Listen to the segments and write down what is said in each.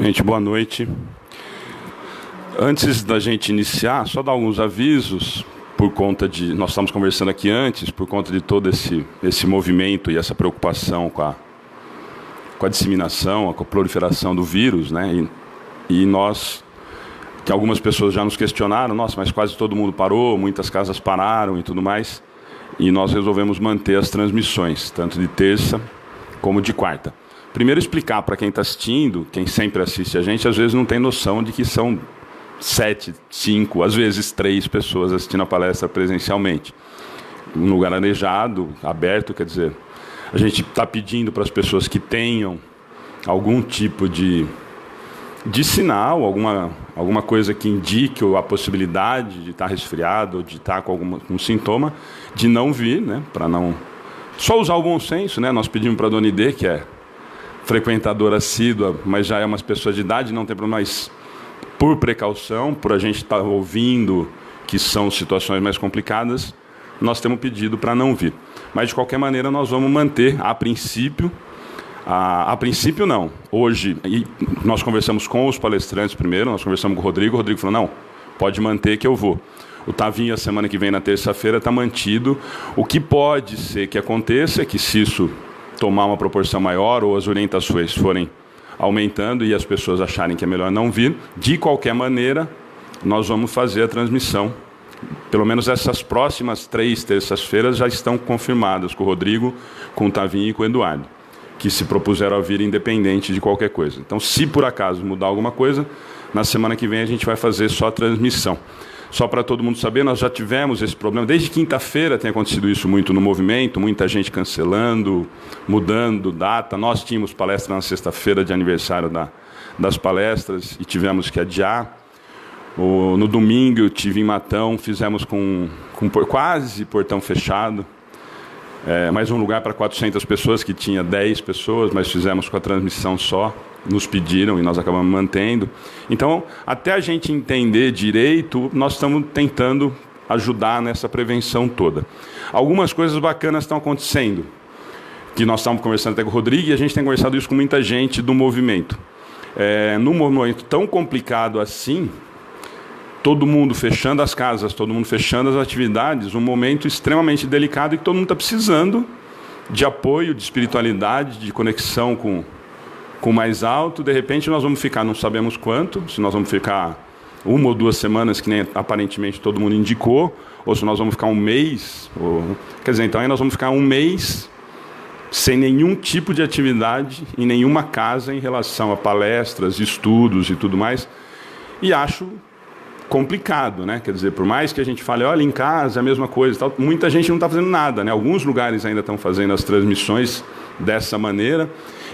Gente, boa noite. Antes da gente iniciar, só dar alguns avisos, por conta de... Nós estamos conversando aqui antes, por conta de todo esse movimento e essa preocupação com a disseminação, com a proliferação do vírus, né? E nós, que algumas pessoas já nos questionaram, nossa, mas quase todo mundo parou, muitas casas pararam e tudo mais, e nós resolvemos manter as transmissões, tanto de terça como de quarta. Primeiro explicar para quem está assistindo, quem sempre assiste a gente, às vezes não tem noção de que são 7, 5, às vezes 3 pessoas assistindo a palestra presencialmente. Um lugar arejado, aberto, quer dizer, a gente está pedindo para as pessoas que tenham algum tipo de sinal, alguma coisa que indique a possibilidade de estar resfriado ou de estar com algum sintoma, de não vir, né, para não... Só usar o bom senso, né? Nós pedimos para a dona Idê, que é frequentadora assídua, mas já é uma pessoa de idade, não tem problema, mas por precaução, por a gente estar ouvindo que são situações mais complicadas, nós temos pedido para não vir. Mas, de qualquer maneira, nós vamos manter, a princípio não. Hoje, nós conversamos com os palestrantes primeiro, nós conversamos com o Rodrigo falou, não, pode manter que eu vou. O Tavinho, a semana que vem, na terça-feira, está mantido. O que pode ser que aconteça é que, se isso tomar uma proporção maior ou as orientações forem aumentando e as pessoas acharem que é melhor não vir, de qualquer maneira, nós vamos fazer a transmissão. Pelo menos essas próximas 3 terças-feiras já estão confirmadas com o Rodrigo, com o Tavinho e com o Eduardo, que se propuseram a vir independente de qualquer coisa. Então, se por acaso mudar alguma coisa, na semana que vem a gente vai fazer só a transmissão. Só para todo mundo saber, nós já tivemos esse problema. Desde quinta-feira tem acontecido isso muito no movimento, muita gente cancelando, mudando data. Nós tínhamos palestra na sexta-feira de aniversário das palestras e tivemos que adiar. No domingo eu estive em Matão, fizemos com quase portão fechado. Mais um lugar para 400 pessoas, que tinha 10 pessoas, mas fizemos com a transmissão só. Nos pediram e nós acabamos mantendo. Então, até a gente entender direito, nós estamos tentando ajudar nessa prevenção toda. Algumas coisas bacanas estão acontecendo, que nós estamos conversando até com o Rodrigo, e a gente tem conversado isso com muita gente do movimento. Num momento tão complicado assim, todo mundo fechando as casas, todo mundo fechando as atividades, um momento extremamente delicado e que todo mundo está precisando de apoio, de espiritualidade, de conexão com mais alto. De repente nós vamos ficar, não sabemos quanto, se nós vamos ficar 1 ou 2 semanas, que nem aparentemente todo mundo indicou, ou se nós vamos ficar um mês, quer dizer, então aí nós vamos ficar um mês sem nenhum tipo de atividade em nenhuma casa em relação a palestras, estudos e tudo mais, e acho complicado, né? Quer dizer, por mais que a gente fale, olha, em casa é a mesma coisa, tal, muita gente não está fazendo nada, né? Alguns lugares ainda estão fazendo as transmissões dessa maneira.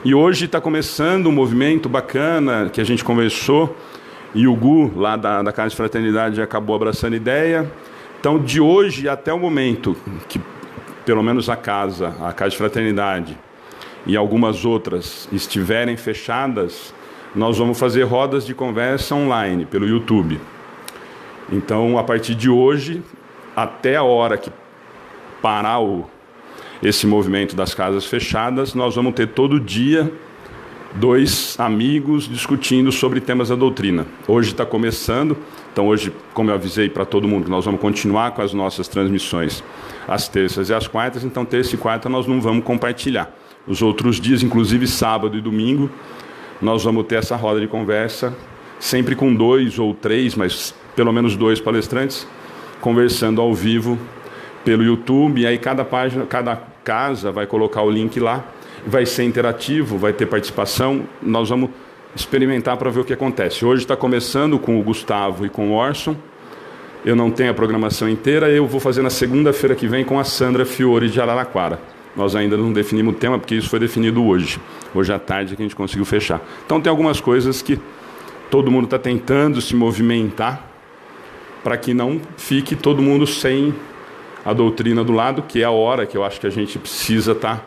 E hoje está começando um movimento bacana que a gente conversou, e o Gu, lá da Casa de Fraternidade, acabou abraçando a ideia. Então, de hoje até o momento que, pelo menos a Casa de Fraternidade e algumas outras estiverem fechadas, nós vamos fazer rodas de conversa online, pelo YouTube. Então, a partir de hoje, até a hora que parar esse movimento das casas fechadas, nós vamos ter todo dia 2 amigos discutindo sobre temas da doutrina. Hoje está começando, então hoje, como eu avisei para todo mundo, nós vamos continuar com as nossas transmissões às terças e às quartas, então terça e quarta nós não vamos compartilhar. Os outros dias, inclusive sábado e domingo, nós vamos ter essa roda de conversa, sempre com 2 ou 3, mas pelo menos 2 palestrantes, conversando ao vivo pelo YouTube, e aí cada casa vai colocar o link lá, vai ser interativo, vai ter participação, nós vamos experimentar para ver o que acontece. Hoje está começando com o Gustavo e com o Orson, eu não tenho a programação inteira, eu vou fazer na segunda-feira que vem com a Sandra Fiore de Araraquara. Nós ainda não definimos o tema, porque isso foi definido hoje à tarde que a gente conseguiu fechar. Então tem algumas coisas que todo mundo está tentando se movimentar para que não fique todo mundo sem a doutrina do lado, que é a hora que eu acho que a gente precisa tá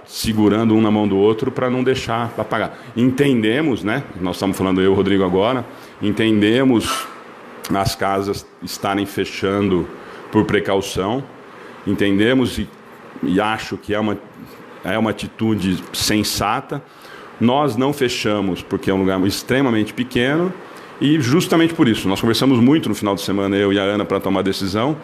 segurando um na mão do outro para não deixar apagar. Entendemos, né? Nós estamos falando eu e o Rodrigo agora, entendemos as casas estarem fechando por precaução, entendemos e acho que é uma atitude sensata. Nós não fechamos porque é um lugar extremamente pequeno e justamente por isso, nós conversamos muito no final de semana, eu e a Ana, para tomar decisão.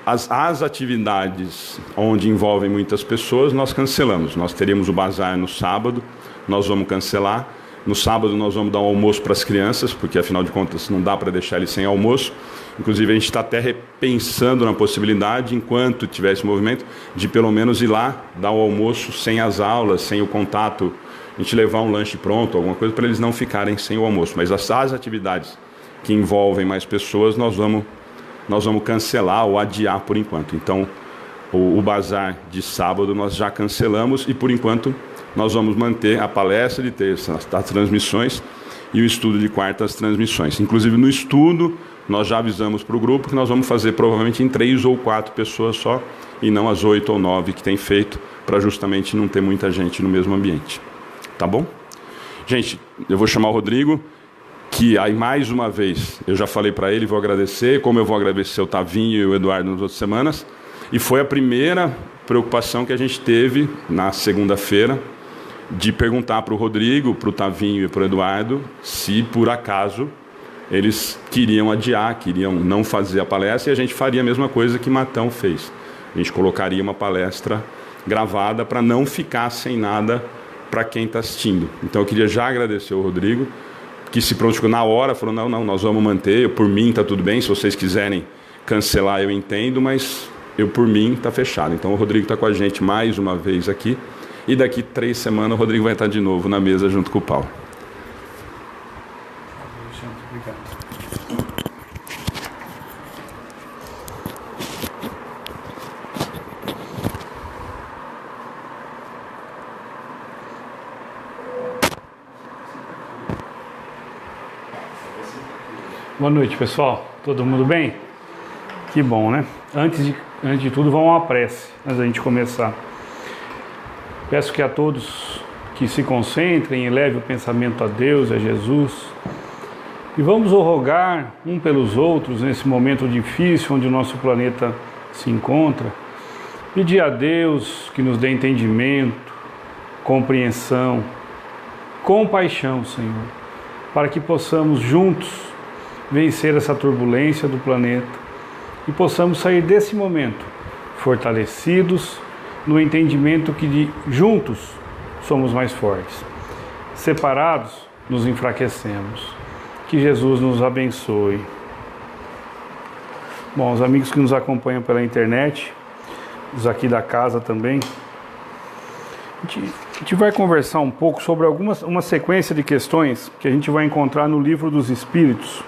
As atividades onde envolvem muitas pessoas, nós cancelamos. Nós teríamos o bazar no sábado, nós vamos cancelar. No sábado nós vamos dar um almoço para as crianças, porque afinal de contas não dá para deixar eles sem almoço. Inclusive a gente está até repensando na possibilidade, enquanto tiver esse movimento, de pelo menos ir lá, dar o almoço sem as aulas, sem o contato, a gente levar um lanche pronto, alguma coisa, para eles não ficarem sem o almoço. Mas as atividades que envolvem mais pessoas, nós vamos cancelar ou adiar por enquanto. Então, o bazar de sábado nós já cancelamos e, por enquanto, nós vamos manter a palestra de terça, as transmissões, e o estudo de quarta, as transmissões. Inclusive, no estudo, nós já avisamos para o grupo que nós vamos fazer provavelmente em 3 ou 4 pessoas só, e não as 8 ou 9 que tem feito, para justamente não ter muita gente no mesmo ambiente. Tá bom? Gente, eu vou chamar o Rodrigo, que aí mais uma vez, eu já falei para ele, vou agradecer, como eu vou agradecer o Tavinho e o Eduardo nas outras semanas, e foi a primeira preocupação que a gente teve na segunda-feira, de perguntar para o Rodrigo, para o Tavinho e para o Eduardo, se por acaso eles queriam adiar, queriam não fazer a palestra, e a gente faria a mesma coisa que Matão fez. A gente colocaria uma palestra gravada para não ficar sem nada para quem está assistindo. Então eu queria já agradecer ao Rodrigo, que se prontificou na hora, falou, não, nós vamos manter, por mim está tudo bem, se vocês quiserem cancelar eu entendo, mas por mim está fechado. Então o Rodrigo está com a gente mais uma vez aqui, e daqui 3 semanas o Rodrigo vai estar de novo na mesa junto com o Paulo. Boa noite, pessoal. Todo mundo bem? Que bom, né? Antes de tudo, vamos a uma prece, antes da gente começar. Peço que a todos que se concentrem e levem o pensamento a Deus e a Jesus. E vamos rogar um pelos outros nesse momento difícil onde o nosso planeta se encontra. Pedir a Deus que nos dê entendimento, compreensão, compaixão, Senhor, para que possamos juntos vencer essa turbulência do planeta e possamos sair desse momento fortalecidos no entendimento que juntos somos mais fortes. Separados, nos enfraquecemos. Que Jesus nos abençoe. Bom, os amigos que nos acompanham pela internet, os aqui da casa também, a gente vai conversar um pouco sobre uma sequência de questões que a gente vai encontrar no Livro dos Espíritos,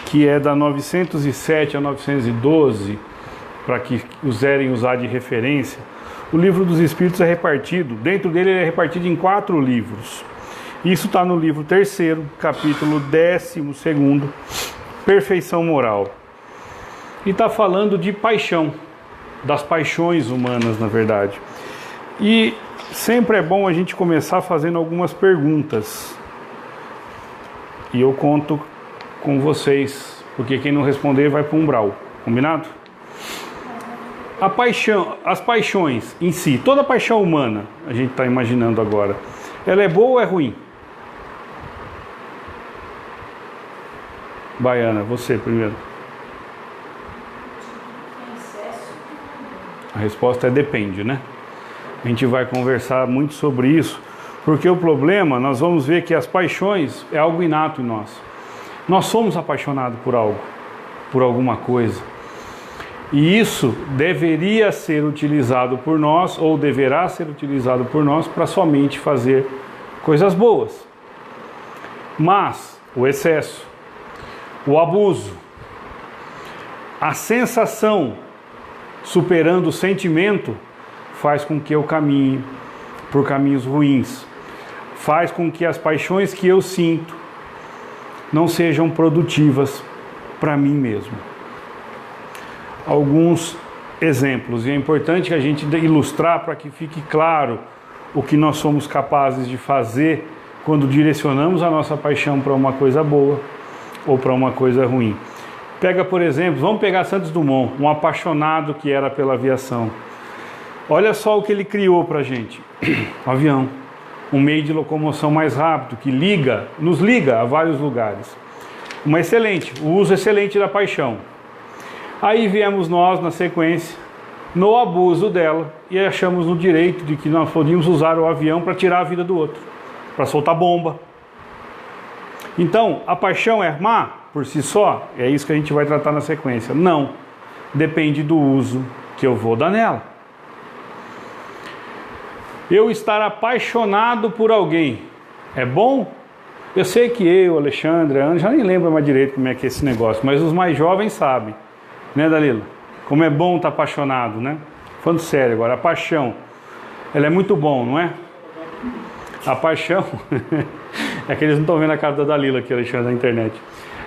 que é da 907 a 912, para que quiserem usar de referência. O Livro dos Espíritos é repartido, dentro dele ele é repartido em 4 livros. Isso está no livro 3º, capítulo 12º, Perfeição Moral. E está falando de paixão, das paixões humanas, na verdade. E sempre é bom a gente começar fazendo algumas perguntas. E eu conto com vocês, porque quem não responder vai para o umbral. Combinado? A paixão, as paixões em si, toda paixão humana, a gente está imaginando agora, ela é boa ou é ruim? Baiana, você primeiro. A resposta é depende, né? A gente vai conversar muito sobre isso, porque o problema, nós vamos ver que as paixões é algo inato em nós. Nós somos apaixonados por algo, por alguma coisa. E isso deveria ser utilizado por nós, ou deverá ser utilizado por nós, para somente fazer coisas boas. Mas o excesso, o abuso, a sensação superando o sentimento faz com que eu caminhe por caminhos ruins. Faz com que as paixões que eu sinto não sejam produtivas para mim mesmo. Alguns exemplos, e é importante que a gente ilustrar para que fique claro o que nós somos capazes de fazer quando direcionamos a nossa paixão para uma coisa boa ou para uma coisa ruim. Pega, por exemplo, vamos pegar Santos Dumont, um apaixonado que era pela aviação. Olha só o que ele criou para a gente. Um avião. um meio de locomoção mais rápido, que nos liga a vários lugares. O uso excelente da paixão. Aí viemos nós, na sequência, no abuso dela, e achamos no direito de que nós podíamos usar o avião para tirar a vida do outro, para soltar bomba. Então, a paixão é má por si só? É isso que a gente vai tratar na sequência. Não. Depende do uso que eu vou dar nela. Eu estar apaixonado por alguém é bom? Eu sei que eu, Alexandre, Ana, já nem lembro mais direito como é que é esse negócio, mas os mais jovens sabem, né, Dalila? Como é bom estar apaixonado, né? Falando sério agora, a paixão, ela é muito bom, não é? A paixão, é que eles não estão vendo a cara da Dalila aqui, Alexandre, na internet.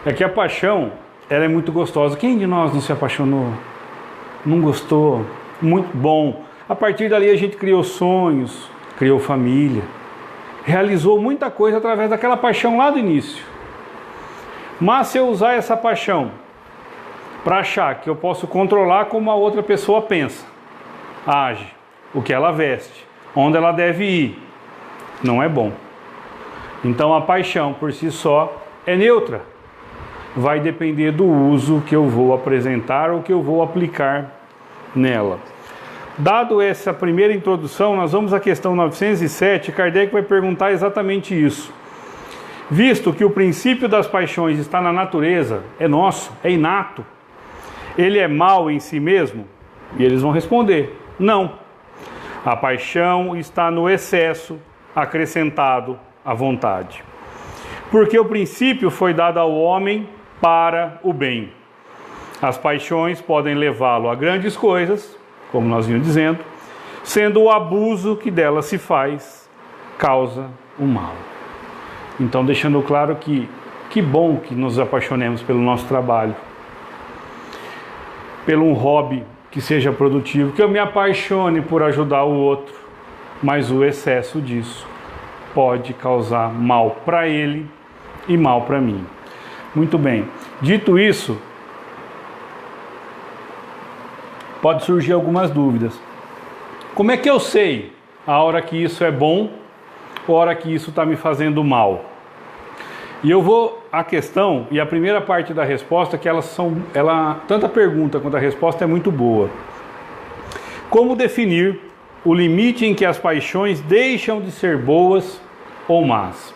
É que a paixão, ela é muito gostosa. Quem de nós não se apaixonou? Não gostou? Muito bom. A partir dali a gente criou sonhos, criou família, realizou muita coisa através daquela paixão lá do início. Mas se eu usar essa paixão para achar que eu posso controlar como a outra pessoa pensa, age, o que ela veste, onde ela deve ir, não é bom. Então a paixão por si só é neutra. Vai depender do uso que eu vou apresentar ou que eu vou aplicar nela. Dado essa primeira introdução, nós vamos à questão 907. Kardec vai perguntar exatamente isso. Visto que o princípio das paixões está na natureza, é nosso, é inato, ele é mau em si mesmo? E eles vão responder, não. A paixão está no excesso acrescentado à vontade. Porque o princípio foi dado ao homem para o bem. As paixões podem levá-lo a grandes coisas, como nós vimos dizendo, sendo o abuso que dela se faz, causa o mal. Então, deixando claro que bom que nos apaixonemos pelo nosso trabalho, pelo um hobby que seja produtivo, que eu me apaixone por ajudar o outro, mas o excesso disso pode causar mal para ele e mal para mim. Muito bem, dito isso, pode surgir algumas dúvidas. Como é que eu sei a hora que isso é bom ou a hora que isso está me fazendo mal? E eu vou à questão, e a primeira parte da resposta, que tanto a pergunta quanto a resposta é muito boa. Como definir o limite em que as paixões deixam de ser boas ou más?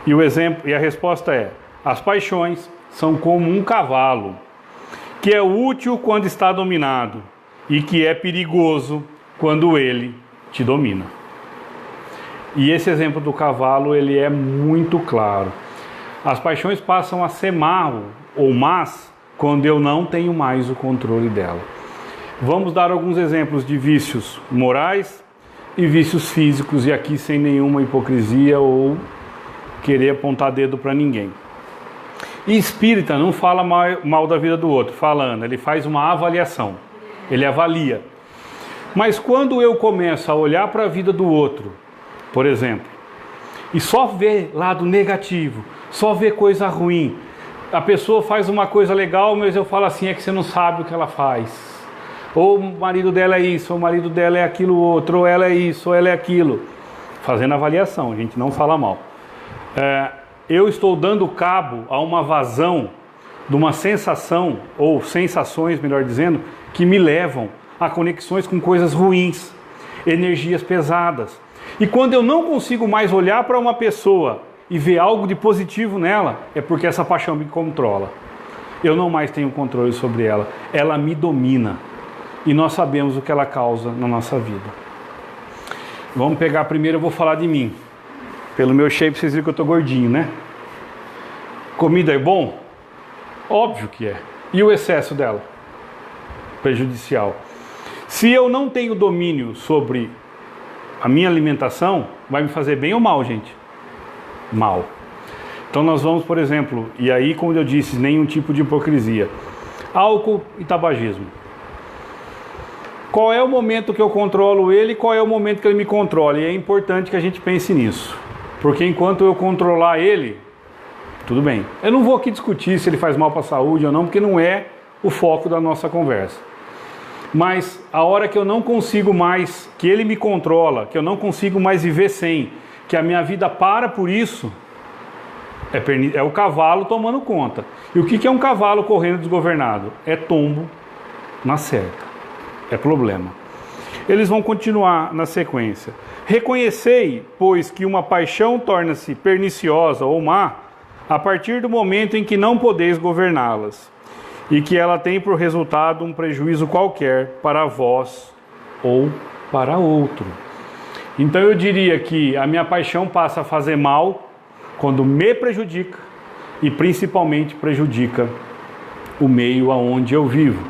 E a resposta é: as paixões são como um cavalo, que é útil quando está dominado e que é perigoso quando ele te domina. E esse exemplo do cavalo, ele é muito claro. As paixões passam a ser mal ou más quando eu não tenho mais o controle dela. Vamos dar alguns exemplos de vícios morais e vícios físicos, e aqui sem nenhuma hipocrisia ou querer apontar dedo para ninguém. E espírita não fala mal da vida do outro, falando, ele faz uma avaliação, ele avalia. Mas quando eu começo a olhar para a vida do outro, por exemplo, e só ver lado negativo, só ver coisa ruim, a pessoa faz uma coisa legal, mas eu falo assim, é que você não sabe o que ela faz. Ou o marido dela é isso, ou o marido dela é aquilo outro, ou ela é isso, ou ela é aquilo. Fazendo avaliação, a gente não fala mal. Eu estou dando cabo a uma vazão de uma sensação, ou sensações, melhor dizendo, que me levam a conexões com coisas ruins, energias pesadas. E quando eu não consigo mais olhar para uma pessoa e ver algo de positivo nela, é porque essa paixão me controla. Eu não mais tenho controle sobre ela, ela me domina. E nós sabemos o que ela causa na nossa vida. Vamos pegar primeiro, eu vou falar de mim. Pelo meu shape, vocês viram que eu estou gordinho, né? Comida é bom? Óbvio que é. E o excesso dela? Prejudicial. Se eu não tenho domínio sobre a minha alimentação, vai me fazer bem ou mal, gente? Mal. Então nós vamos, por exemplo, e aí, como eu disse, nenhum tipo de hipocrisia. Álcool e tabagismo. Qual é o momento que eu controlo ele e qual é o momento que ele me controla? E é importante que a gente pense nisso. Porque enquanto eu controlar ele, tudo bem. Eu não vou aqui discutir se ele faz mal para a saúde ou não, porque não é o foco da nossa conversa. Mas a hora que eu não consigo mais, que ele me controla, que eu não consigo mais viver sem, que a minha vida para por isso, é o cavalo tomando conta. E o que é um cavalo correndo desgovernado? É tombo na cerca, é problema. Eles vão continuar na sequência. Reconhecei, pois, que uma paixão torna-se perniciosa ou má a partir do momento em que não podeis governá-las, e que ela tem por resultado um prejuízo qualquer para vós ou para outro. Então eu diria que a minha paixão passa a fazer mal quando me prejudica e principalmente prejudica o meio aonde eu vivo.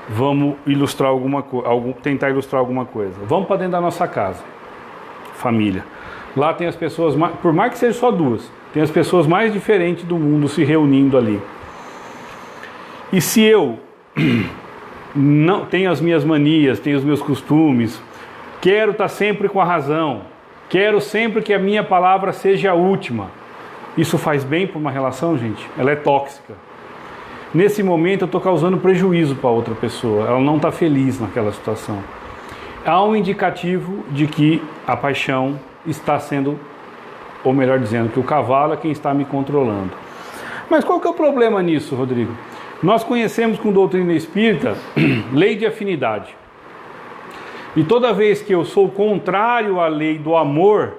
Vamos ilustrar tentar ilustrar alguma coisa. Vamos para dentro da nossa casa, família. Lá tem as pessoas, por mais que seja só duas, tem as pessoas mais diferentes do mundo se reunindo ali. E se eu não tenho as minhas manias, tenho os meus costumes, quero estar sempre com a razão, quero sempre que a minha palavra seja a última, isso faz bem para uma relação, gente? Ela é tóxica. Nesse momento eu estou causando prejuízo para outra pessoa, ela não está feliz naquela situação. Há um indicativo de que a paixão está sendo, ou melhor dizendo, que o cavalo é quem está me controlando. Mas qual que é o problema nisso, Rodrigo? Nós conhecemos com doutrina espírita lei de afinidade. E toda vez que eu sou contrário à lei do amor,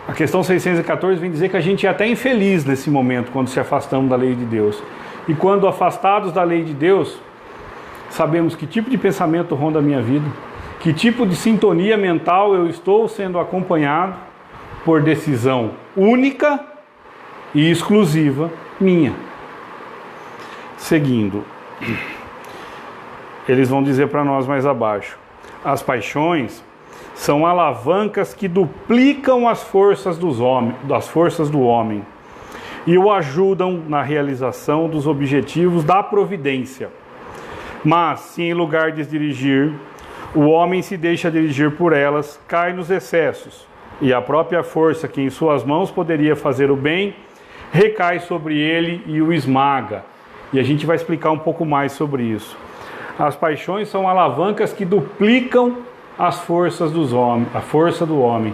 a questão 614 vem dizer que a gente é até infeliz nesse momento quando se afastamos da lei de Deus. E quando afastados da lei de Deus, sabemos que tipo de pensamento ronda a minha vida, que tipo de sintonia mental eu estou sendo acompanhado por decisão única e exclusiva minha. Seguindo, eles vão dizer para nós mais abaixo: as paixões são alavancas que duplicam as forças do homem e o ajudam na realização dos objetivos da providência. Mas, se em lugar de dirigir, o homem se deixa dirigir por elas, cai nos excessos, e a própria força que em suas mãos poderia fazer o bem, recai sobre ele e o esmaga. E a gente vai explicar um pouco mais sobre isso. As paixões são alavancas que duplicam as forças dos homens, a força do homem.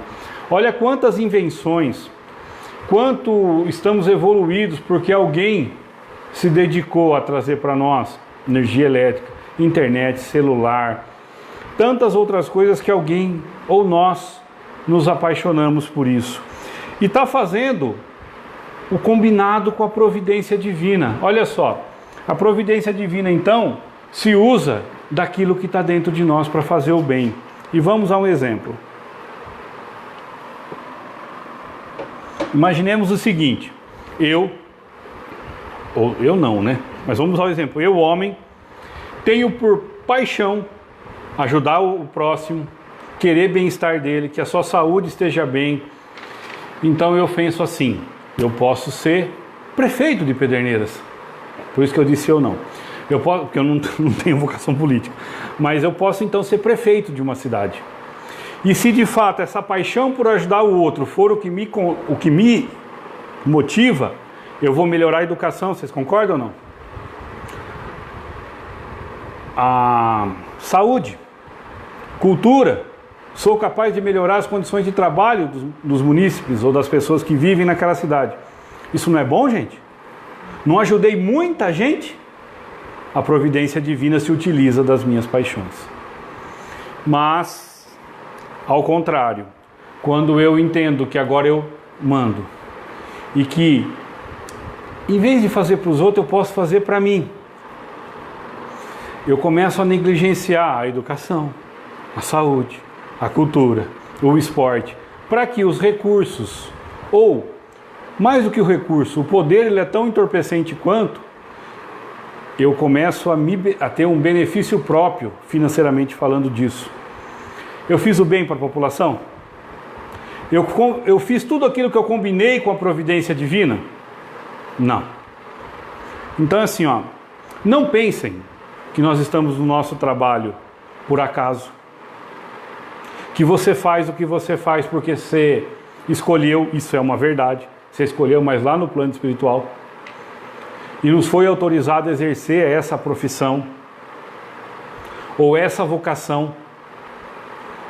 Olha quantas invenções, quanto estamos evoluídos porque alguém se dedicou a trazer para nós energia elétrica, internet, celular, tantas outras coisas que alguém ou nós nos apaixonamos por isso. E está fazendo o combinado com a providência divina. Olha só, a providência divina então se usa daquilo que está dentro de nós para fazer o bem. E vamos a um exemplo. Imaginemos o seguinte, eu não, né? Mas vamos ao exemplo, eu, homem, tenho por paixão ajudar o próximo, querer bem-estar dele, que a sua saúde esteja bem. Então eu penso assim, eu posso ser prefeito de Pederneiras. Por isso que eu disse eu não. Eu posso, porque eu não tenho vocação política. Mas eu posso então ser prefeito de uma cidade. E se de fato essa paixão por ajudar o outro for o que me motiva, eu vou melhorar a educação. Vocês concordam ou não? A saúde, cultura. Sou capaz de melhorar as condições de trabalho dos munícipes ou das pessoas que vivem naquela cidade. Isso não é bom, gente? Não ajudei muita gente? A providência divina se utiliza das minhas paixões. Mas, ao contrário, quando eu entendo que agora eu mando e que, em vez de fazer para os outros, eu posso fazer para mim, eu começo a negligenciar a educação, a saúde, a cultura, o esporte, para que os recursos, ou mais do que o recurso, o poder ele é tão entorpecente quanto, eu começo a ter um benefício próprio, financeiramente falando disso. Eu fiz o bem para a população? Eu fiz tudo aquilo que eu combinei com a providência divina? Não. Então assim, não pensem que nós estamos no nosso trabalho por acaso. Que você faz o que você faz porque você escolheu, isso é uma verdade, você escolheu, mas lá no plano espiritual, e nos foi autorizado a exercer essa profissão, ou essa vocação,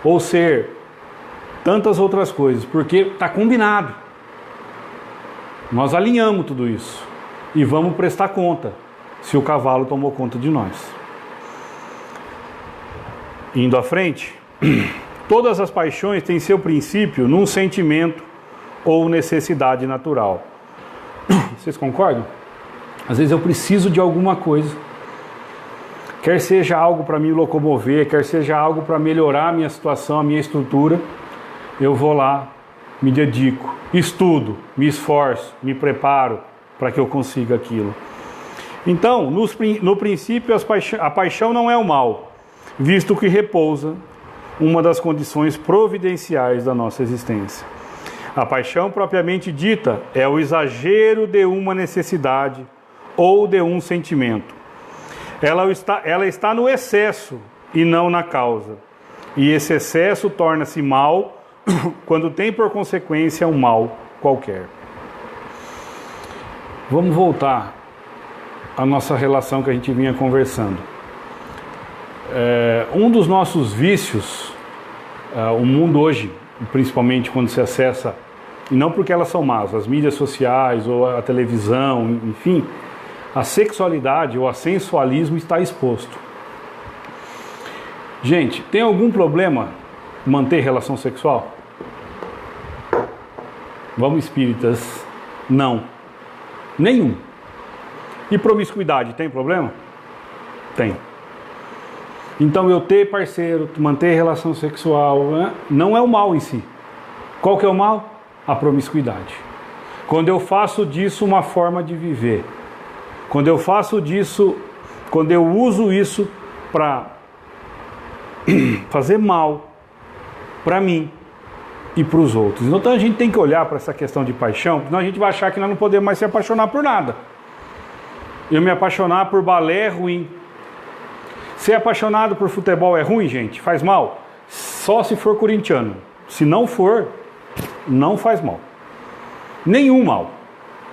ou ser tantas outras coisas, porque está combinado. Nós alinhamos tudo isso e vamos prestar conta se o cavalo tomou conta de nós. Indo à frente, todas as paixões têm seu princípio num sentimento ou necessidade natural. Vocês concordam? Às vezes eu preciso de alguma coisa, quer seja algo para me locomover, quer seja algo para melhorar a minha situação, a minha estrutura, eu vou lá, me dedico, estudo, me esforço, me preparo para que eu consiga aquilo. Então, no princípio, a paixão não é o mal, visto que repousa uma das condições providenciais da nossa existência. A paixão propriamente dita é o exagero de uma necessidade ou de um sentimento. Ela está no excesso e não na causa. E esse excesso torna-se mal quando tem por consequência um mal qualquer. Vamos voltar à nossa relação que a gente vinha conversando. Um dos nossos vícios, o mundo hoje, principalmente quando se acessa, e não porque elas são más, as mídias sociais ou a televisão, enfim, a sexualidade ou a sensualismo está exposto. Gente, tem algum problema manter relação sexual? Vamos, espíritas, não. Nenhum. E promiscuidade, tem problema? Tem. Então eu ter parceiro, manter relação sexual, né, não é o mal em si. Qual que é o mal? A promiscuidade. Quando eu faço disso uma forma de viver, quando eu faço disso, quando eu uso isso para fazer mal para mim e para os outros. Então a gente tem que olhar para essa questão de paixão, senão a gente vai achar que nós não podemos mais se apaixonar por nada. Eu me apaixonar por balé é ruim. Ser apaixonado por futebol é ruim, gente? Faz mal? Só se for corintiano. Se não for, não faz mal. Nenhum mal.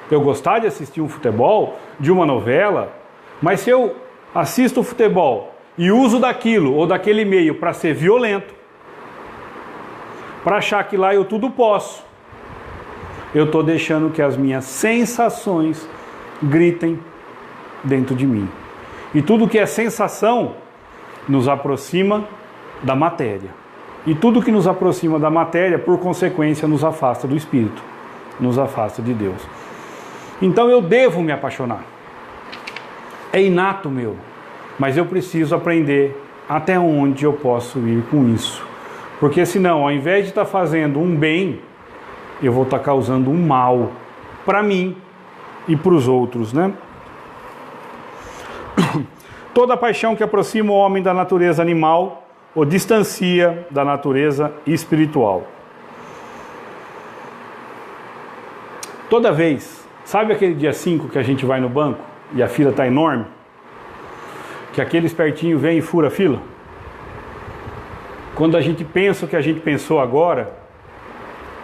Eu gostar de assistir um futebol, de uma novela, mas se eu assisto o futebol e uso daquilo ou daquele meio para ser violento, para achar que lá eu tudo posso, eu estou deixando que as minhas sensações gritem dentro de mim. E tudo que é sensação nos aproxima da matéria. E tudo que nos aproxima da matéria, por consequência, nos afasta do Espírito, nos afasta de Deus. Então eu devo me apaixonar. É inato meu, mas eu preciso aprender até onde eu posso ir com isso. Porque senão, ao invés de estar fazendo um bem, eu vou estar causando um mal para mim e para os outros, né? Toda paixão que aproxima o homem da natureza animal o distancia da natureza espiritual. Toda vez, sabe aquele dia 5 que a gente vai no banco e a fila está enorme? Que aquele espertinho vem e fura a fila? Quando a gente pensa o que a gente pensou agora,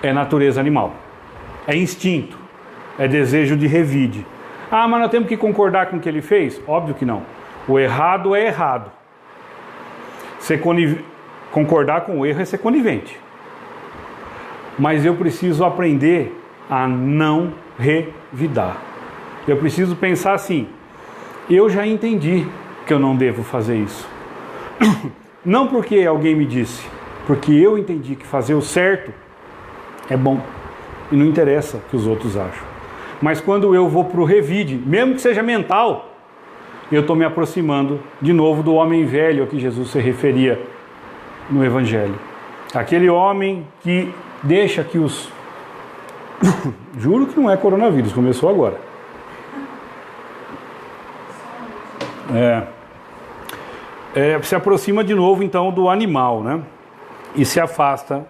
é natureza animal. É instinto. É desejo de revide. Ah, mas nós temos que concordar com o que ele fez? Óbvio que não. O errado é errado. Concordar com o erro é ser conivente. Mas eu preciso aprender a não revidar. Eu preciso pensar assim: eu já entendi que eu não devo fazer isso. Não porque alguém me disse, porque eu entendi que fazer o certo é bom e não interessa o que os outros acham. Mas quando eu vou para o revide, mesmo que seja mental, eu estou me aproximando de novo do homem velho a que Jesus se referia no Evangelho. Aquele homem que deixa que os... Juro que não é coronavírus, começou agora. Se aproxima de novo então do animal, né? E se afasta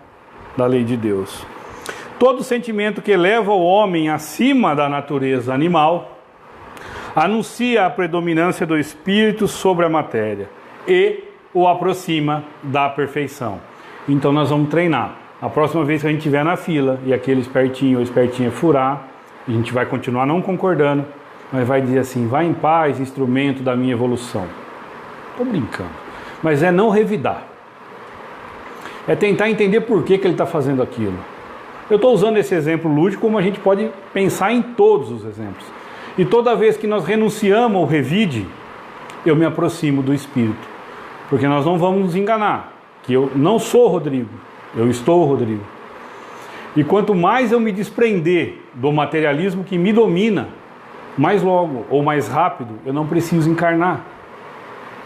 da lei de Deus. Todo sentimento que eleva o homem acima da natureza animal anuncia a predominância do espírito sobre a matéria e o aproxima da perfeição. Então nós vamos treinar. A próxima vez que a gente estiver na fila e aquele espertinho ou espertinha furar, a gente vai continuar não concordando, mas vai dizer assim: vai em paz, instrumento da minha evolução. Estou brincando. Mas é não revidar. É tentar entender por que ele está fazendo aquilo. Eu estou usando esse exemplo lúdico, como a gente pode pensar em todos os exemplos. E toda vez que nós renunciamos ao revide, eu me aproximo do Espírito. Porque nós não vamos nos enganar, que eu não sou Rodrigo, eu estou Rodrigo. E quanto mais eu me desprender do materialismo que me domina, mais logo ou mais rápido eu não preciso encarnar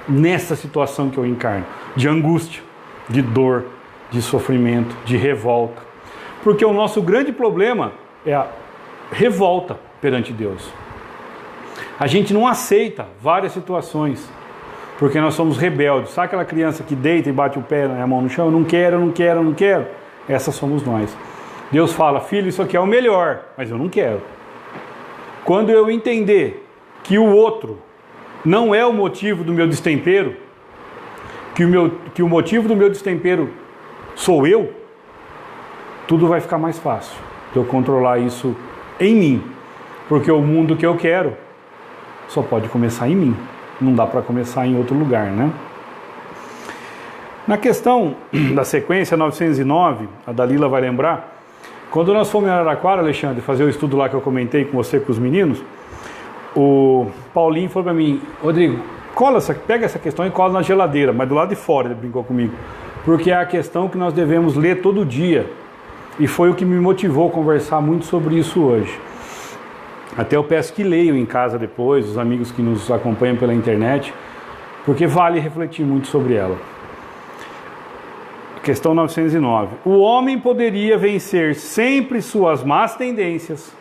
nessa situação que eu encarno, de angústia, de dor, de sofrimento, de revolta. Porque o nosso grande problema é a revolta perante Deus. A gente não aceita várias situações, porque nós somos rebeldes. Sabe aquela criança que deita e bate o pé e a mão no chão? Eu não quero, eu não quero, eu não quero. Essas somos nós. Deus fala, filho, isso aqui é o melhor, mas eu não quero. Quando eu entender que o outro não é o motivo do meu destempero, que o motivo do meu destempero sou eu, tudo vai ficar mais fácil de eu controlar isso em mim. Porque o mundo que eu quero só pode começar em mim. Não dá para começar em outro lugar, né? Na questão da sequência 909, a Dalila vai lembrar, quando nós fomos em Araraquara, Alexandre, fazer o estudo lá que eu comentei com você, com os meninos, o Paulinho falou para mim, Rodrigo, pega essa questão e cola na geladeira, mas do lado de fora, ele brincou comigo, porque é a questão que nós devemos ler todo dia, e foi o que me motivou a conversar muito sobre isso hoje. Até eu peço que leiam em casa depois, os amigos que nos acompanham pela internet, porque vale refletir muito sobre ela. Questão 909. O homem poderia vencer sempre suas más tendências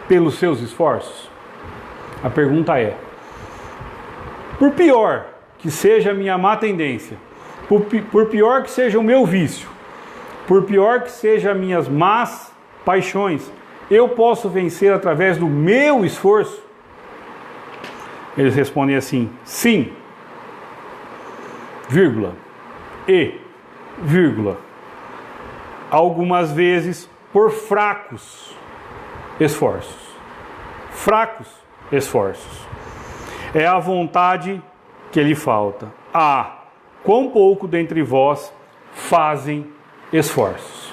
pelos seus esforços? A pergunta é, por pior que seja a minha má tendência, por pior que seja o meu vício, por pior que sejam as minhas más paixões, eu posso vencer através do meu esforço? Eles respondem assim, sim, vírgula, e, vírgula, algumas vezes por fracos esforços. Fracos esforços. É a vontade que lhe falta. Quão pouco dentre vós fazem esforços.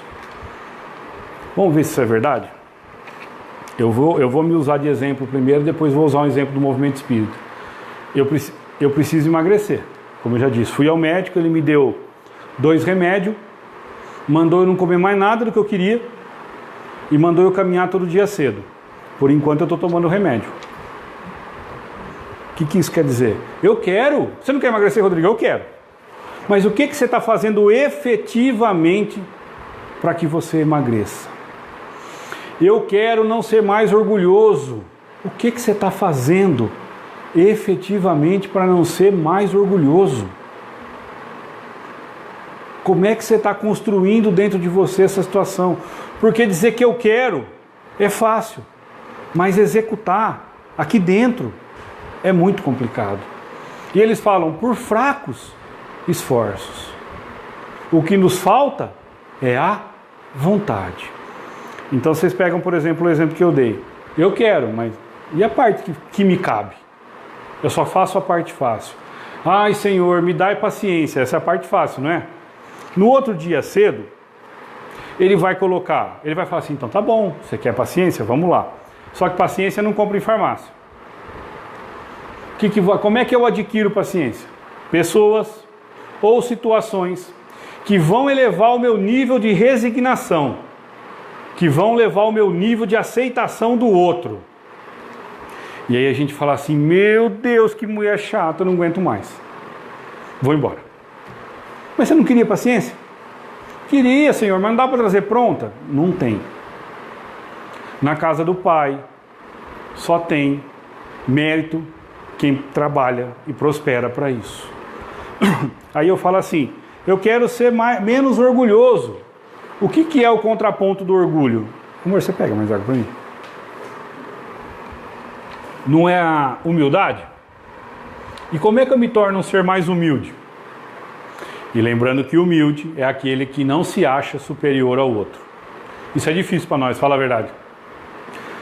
Vamos ver se isso é verdade? Eu vou me usar de exemplo primeiro, depois vou usar um exemplo do movimento espírita. Eu preciso emagrecer, como eu já disse. Fui ao médico, ele me deu 2 remédios, mandou eu não comer mais nada do que eu queria e mandou eu caminhar todo dia cedo. Por enquanto eu estou tomando remédio. O que isso quer dizer? Eu quero. Você não quer emagrecer, Rodrigo? Eu quero. Mas o que você está fazendo efetivamente para que você emagreça? Eu quero não ser mais orgulhoso. O que você está fazendo efetivamente para não ser mais orgulhoso? Como é que você está construindo dentro de você essa situação? Porque dizer que eu quero é fácil, mas executar aqui dentro é muito complicado. E eles falam por fracos esforços. O que nos falta é a vontade. Então vocês pegam, por exemplo, o exemplo que eu dei. Eu quero, mas e a parte que me cabe? Eu só faço a parte fácil. Ai, Senhor, me dai paciência. Essa é a parte fácil, não é? No outro dia cedo, ele vai falar assim, então tá bom, você quer paciência? Vamos lá. Só que paciência não compra em farmácia. Como é que eu adquiro paciência? Pessoas ou situações que vão elevar o meu nível de resignação, que vão levar o meu nível de aceitação do outro. E aí a gente fala assim, meu Deus, que mulher chata, eu não aguento mais. Vou embora. Mas você não queria paciência? Queria, Senhor, mas não dá para trazer pronta? Não tem. Na casa do Pai, só tem mérito quem trabalha e prospera para isso. Aí eu falo assim, eu quero ser menos orgulhoso. O que é o contraponto do orgulho? Amor, você pega mais água para mim? Não é a humildade? E como é que eu me torno um ser mais humilde? E lembrando que humilde é aquele que não se acha superior ao outro. Isso é difícil para nós, fala a verdade.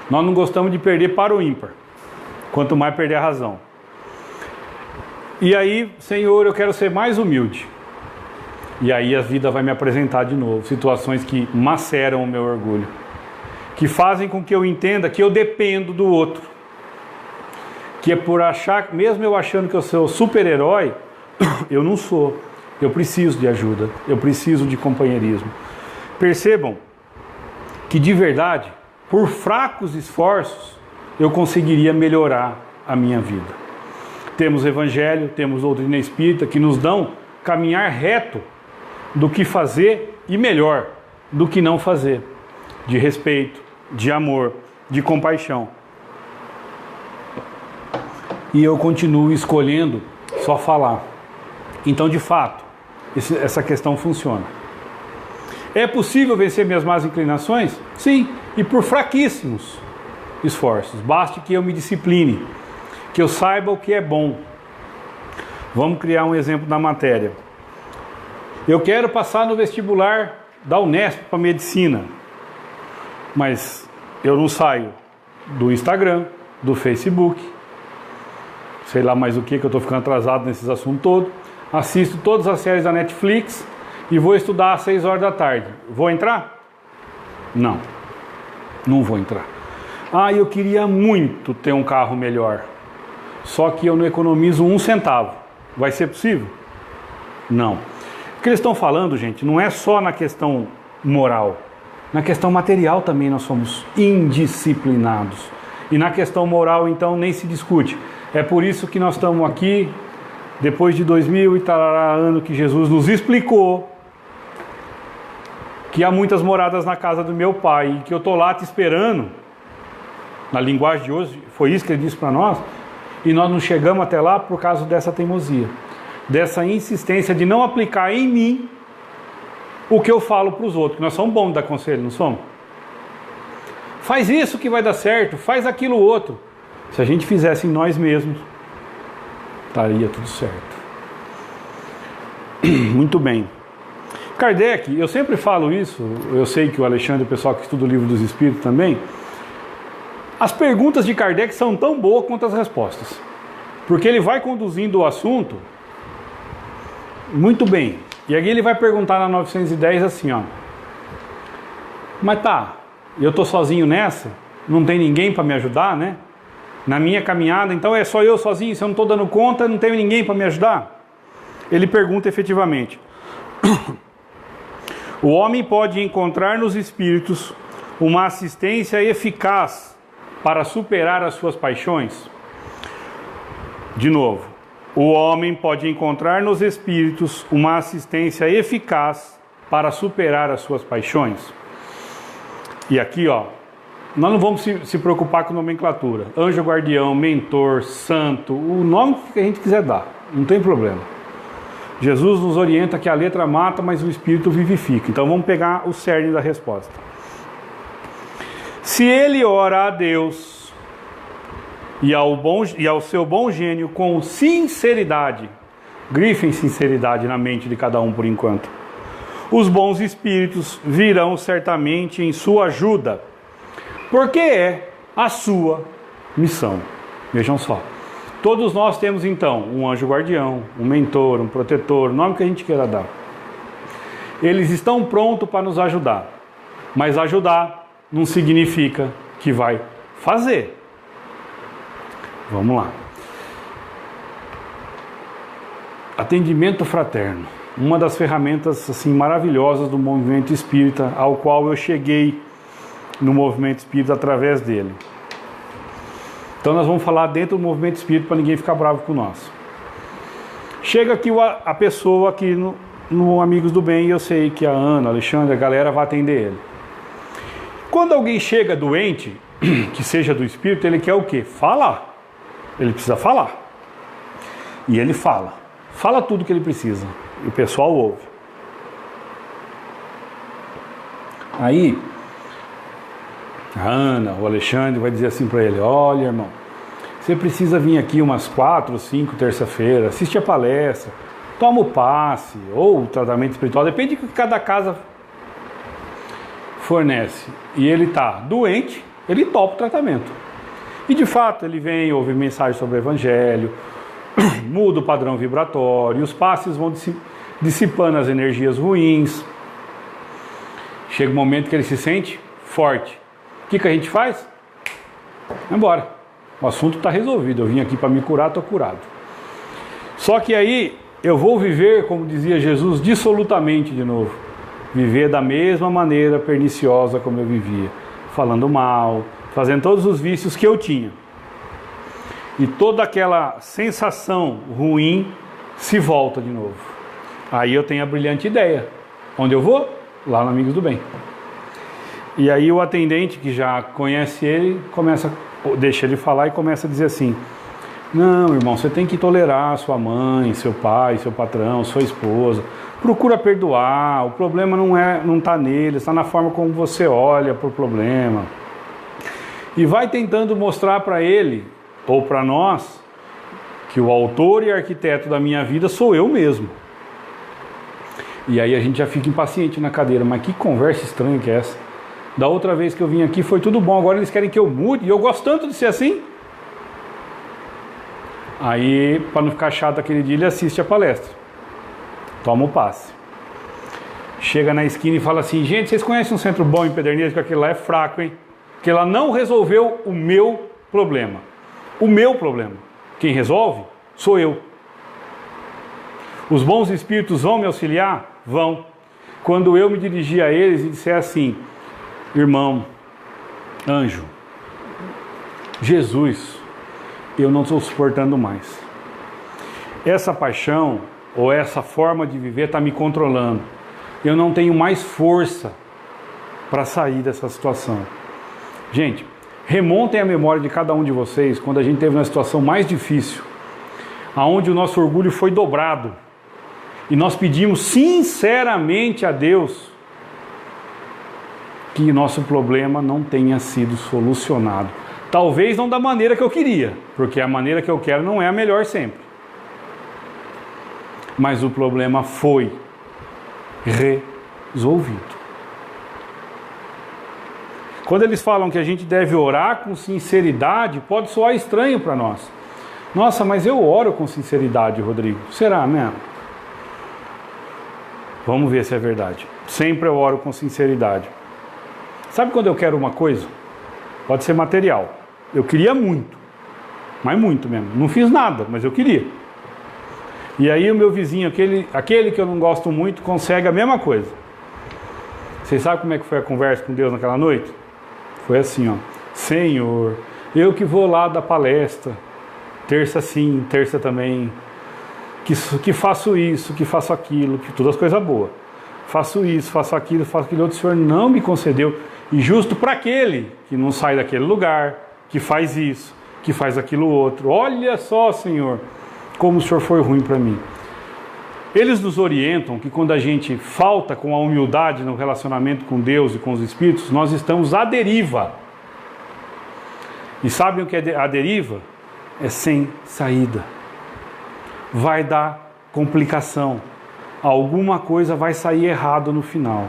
Nós não gostamos de perder para o ímpar, quanto mais perder a razão. E aí, Senhor, eu quero ser mais humilde. E aí a vida vai me apresentar de novo situações que maceram o meu orgulho, que fazem com que eu entenda que eu dependo do outro, que é por achar, mesmo eu achando que eu sou super-herói, eu não sou. Eu preciso de ajuda, eu preciso de companheirismo. Percebam que de verdade, por fracos esforços, eu conseguiria melhorar a minha vida. Temos Evangelho, temos doutrina espírita que nos dão caminhar reto do que fazer e melhor do que não fazer, de respeito, de amor, de compaixão. E eu continuo escolhendo só falar. Então, de fato, essa questão funciona. É possível vencer minhas más inclinações? Sim, e por fraquíssimos esforços. Baste que eu me discipline, que eu saiba o que é bom. Vamos criar um exemplo da matéria. Eu quero passar no vestibular da Unesp para medicina, mas eu não saio do Instagram, do Facebook, sei lá mais o que eu estou ficando atrasado nesses assuntos todos. Assisto todas as séries da Netflix e vou estudar às 6 horas da tarde. Vou entrar? Não, não vou entrar. Eu queria muito ter um carro melhor, só que eu não economizo 1 centavo. Vai ser possível? Não. O que eles estão falando, gente, não é só na questão moral. Na questão material também nós somos indisciplinados. E na questão moral, então, nem se discute. É por isso que nós estamos aqui, depois de 2000 e tarará ano que Jesus nos explicou que há muitas moradas na casa do meu Pai, e que eu estou lá te esperando. Na linguagem de hoje, foi isso que ele disse para nós. E nós não chegamos até lá por causa dessa teimosia, dessa insistência de não aplicar em mim o que eu falo para os outros, que nós somos bons de dar conselho, não somos? Faz isso que vai dar certo, faz aquilo outro. Se a gente fizesse em nós mesmos, estaria tudo certo. Muito bem. Kardec, eu sempre falo isso, eu sei que o Alexandre, o pessoal que estuda o Livro dos Espíritos também, as perguntas de Kardec são tão boas quanto as respostas, porque ele vai conduzindo o assunto muito bem. E aí ele vai perguntar na 910 assim, mas tá, eu tô sozinho nessa? Não tem ninguém para me ajudar, né? Na minha caminhada, então é só eu sozinho, se eu não estou dando conta, não tenho ninguém para me ajudar? Ele pergunta efetivamente: o homem pode encontrar nos espíritos uma assistência eficaz para superar as suas paixões? De novo, o homem pode encontrar nos espíritos uma assistência eficaz para superar as suas paixões? E aqui, nós não vamos se preocupar com nomenclatura. Anjo guardião, mentor, santo, o nome que a gente quiser dar, não tem problema. Jesus nos orienta que a letra mata, mas o espírito vivifica. Então vamos pegar o cerne da resposta. Se ele ora a Deus e ao seu bom gênio com sinceridade, grifem sinceridade na mente de cada um por enquanto, os bons espíritos virão certamente em sua ajuda, porque é a sua missão. Vejam só, todos nós temos então um anjo guardião, um mentor, um protetor, o nome que a gente queira dar. Eles estão prontos para nos ajudar, mas ajudar não significa que vai fazer. Vamos lá. Atendimento fraterno, uma das ferramentas assim maravilhosas do movimento espírita, ao qual eu cheguei no movimento espírita através dele. Então nós vamos falar dentro do movimento espírita para ninguém ficar bravo com nós. Chega aqui a pessoa aqui no Amigos do Bem, e eu sei que a Ana, a Alexandre, a galera vai atender ele. Quando alguém chega doente, que seja do espírito, ele quer o quê? Falar. Ele precisa falar. E ele fala. Fala tudo que ele precisa. E o pessoal ouve. Aí, a Ana, o Alexandre vai dizer assim para ele: olha, irmão, você precisa vir aqui umas 4 ou 5 terça-feira, assiste a palestra, toma o passe, ou o tratamento espiritual, depende do que cada casa fornece. E ele está doente, ele topa o tratamento. E de fato ele vem, ouve mensagem sobre o Evangelho, muda o padrão vibratório, os passes vão dissipando as energias ruins. Chega um momento que ele se sente forte. O que a gente faz? Vai embora. O assunto está resolvido. Eu vim aqui para me curar, estou curado. Só que aí eu vou viver, como dizia Jesus, dissolutamente de novo. Viver da mesma maneira perniciosa como eu vivia. Falando mal, fazendo todos os vícios que eu tinha. E toda aquela sensação ruim se volta de novo. Aí eu tenho a brilhante ideia. Onde eu vou? Lá no Amigos do Bem. E aí o atendente, que já conhece ele, deixa ele falar e começa a dizer assim: não, irmão, você tem que tolerar sua mãe, seu pai, seu patrão, sua esposa. Procura perdoar. O problema não está nele, está na forma como você olha para o problema. E vai tentando mostrar para ele, ou para nós, que o autor e arquiteto da minha vida sou eu mesmo. E aí a gente já fica impaciente na cadeira. Mas que conversa estranha que é essa? Da outra vez que eu vim aqui foi tudo bom, agora eles querem que eu mude, e eu gosto tanto de ser assim. Aí, para não ficar chato aquele dia, ele assiste a palestra. Toma o passe. Chega na esquina e fala assim: gente, vocês conhecem um centro bom em Pederneiras? Que aquele lá é fraco, hein? Porque lá não resolveu o meu problema. O meu problema. Quem resolve sou eu. Os bons espíritos vão me auxiliar? Vão. Quando eu me dirigir a eles e disser assim: irmão, anjo, Jesus, eu não estou suportando mais. Essa paixão ou essa forma de viver está me controlando. Eu não tenho mais força para sair dessa situação. Gente, remontem a memória de cada um de vocês quando a gente teve uma situação mais difícil, aonde o nosso orgulho foi dobrado e nós pedimos sinceramente a Deus que nosso problema não tenha sido solucionado. Talvez não da maneira que eu queria, porque a maneira que eu quero não é a melhor sempre. Mas o problema foi resolvido. Quando eles falam que a gente deve orar com sinceridade, pode soar estranho para nós. Nossa, mas eu oro com sinceridade, Rodrigo. Será mesmo? Vamos ver se é verdade. Sempre eu oro com sinceridade. Sabe quando eu quero uma coisa? Pode ser material. Eu queria muito, mas muito mesmo. Não fiz nada, mas eu queria. E aí o meu vizinho, aquele que eu não gosto muito, consegue a mesma coisa. Vocês sabem como é que foi a conversa com Deus naquela noite? Foi assim, ó: Senhor, eu que vou lá dar palestra, terça sim, terça também, que faço isso, que faço aquilo, que todas as coisas boas. Faço isso, faço aquilo outro, o Senhor não me concedeu. E justo para aquele que não sai daquele lugar, que faz isso, que faz aquilo outro. Olha só, Senhor, como o Senhor foi ruim para mim. Eles nos orientam que quando a gente falta com a humildade no relacionamento com Deus e com os Espíritos, nós estamos à deriva. E sabem o que é a deriva? É sem saída. Vai dar complicação. Alguma coisa vai sair errado no final.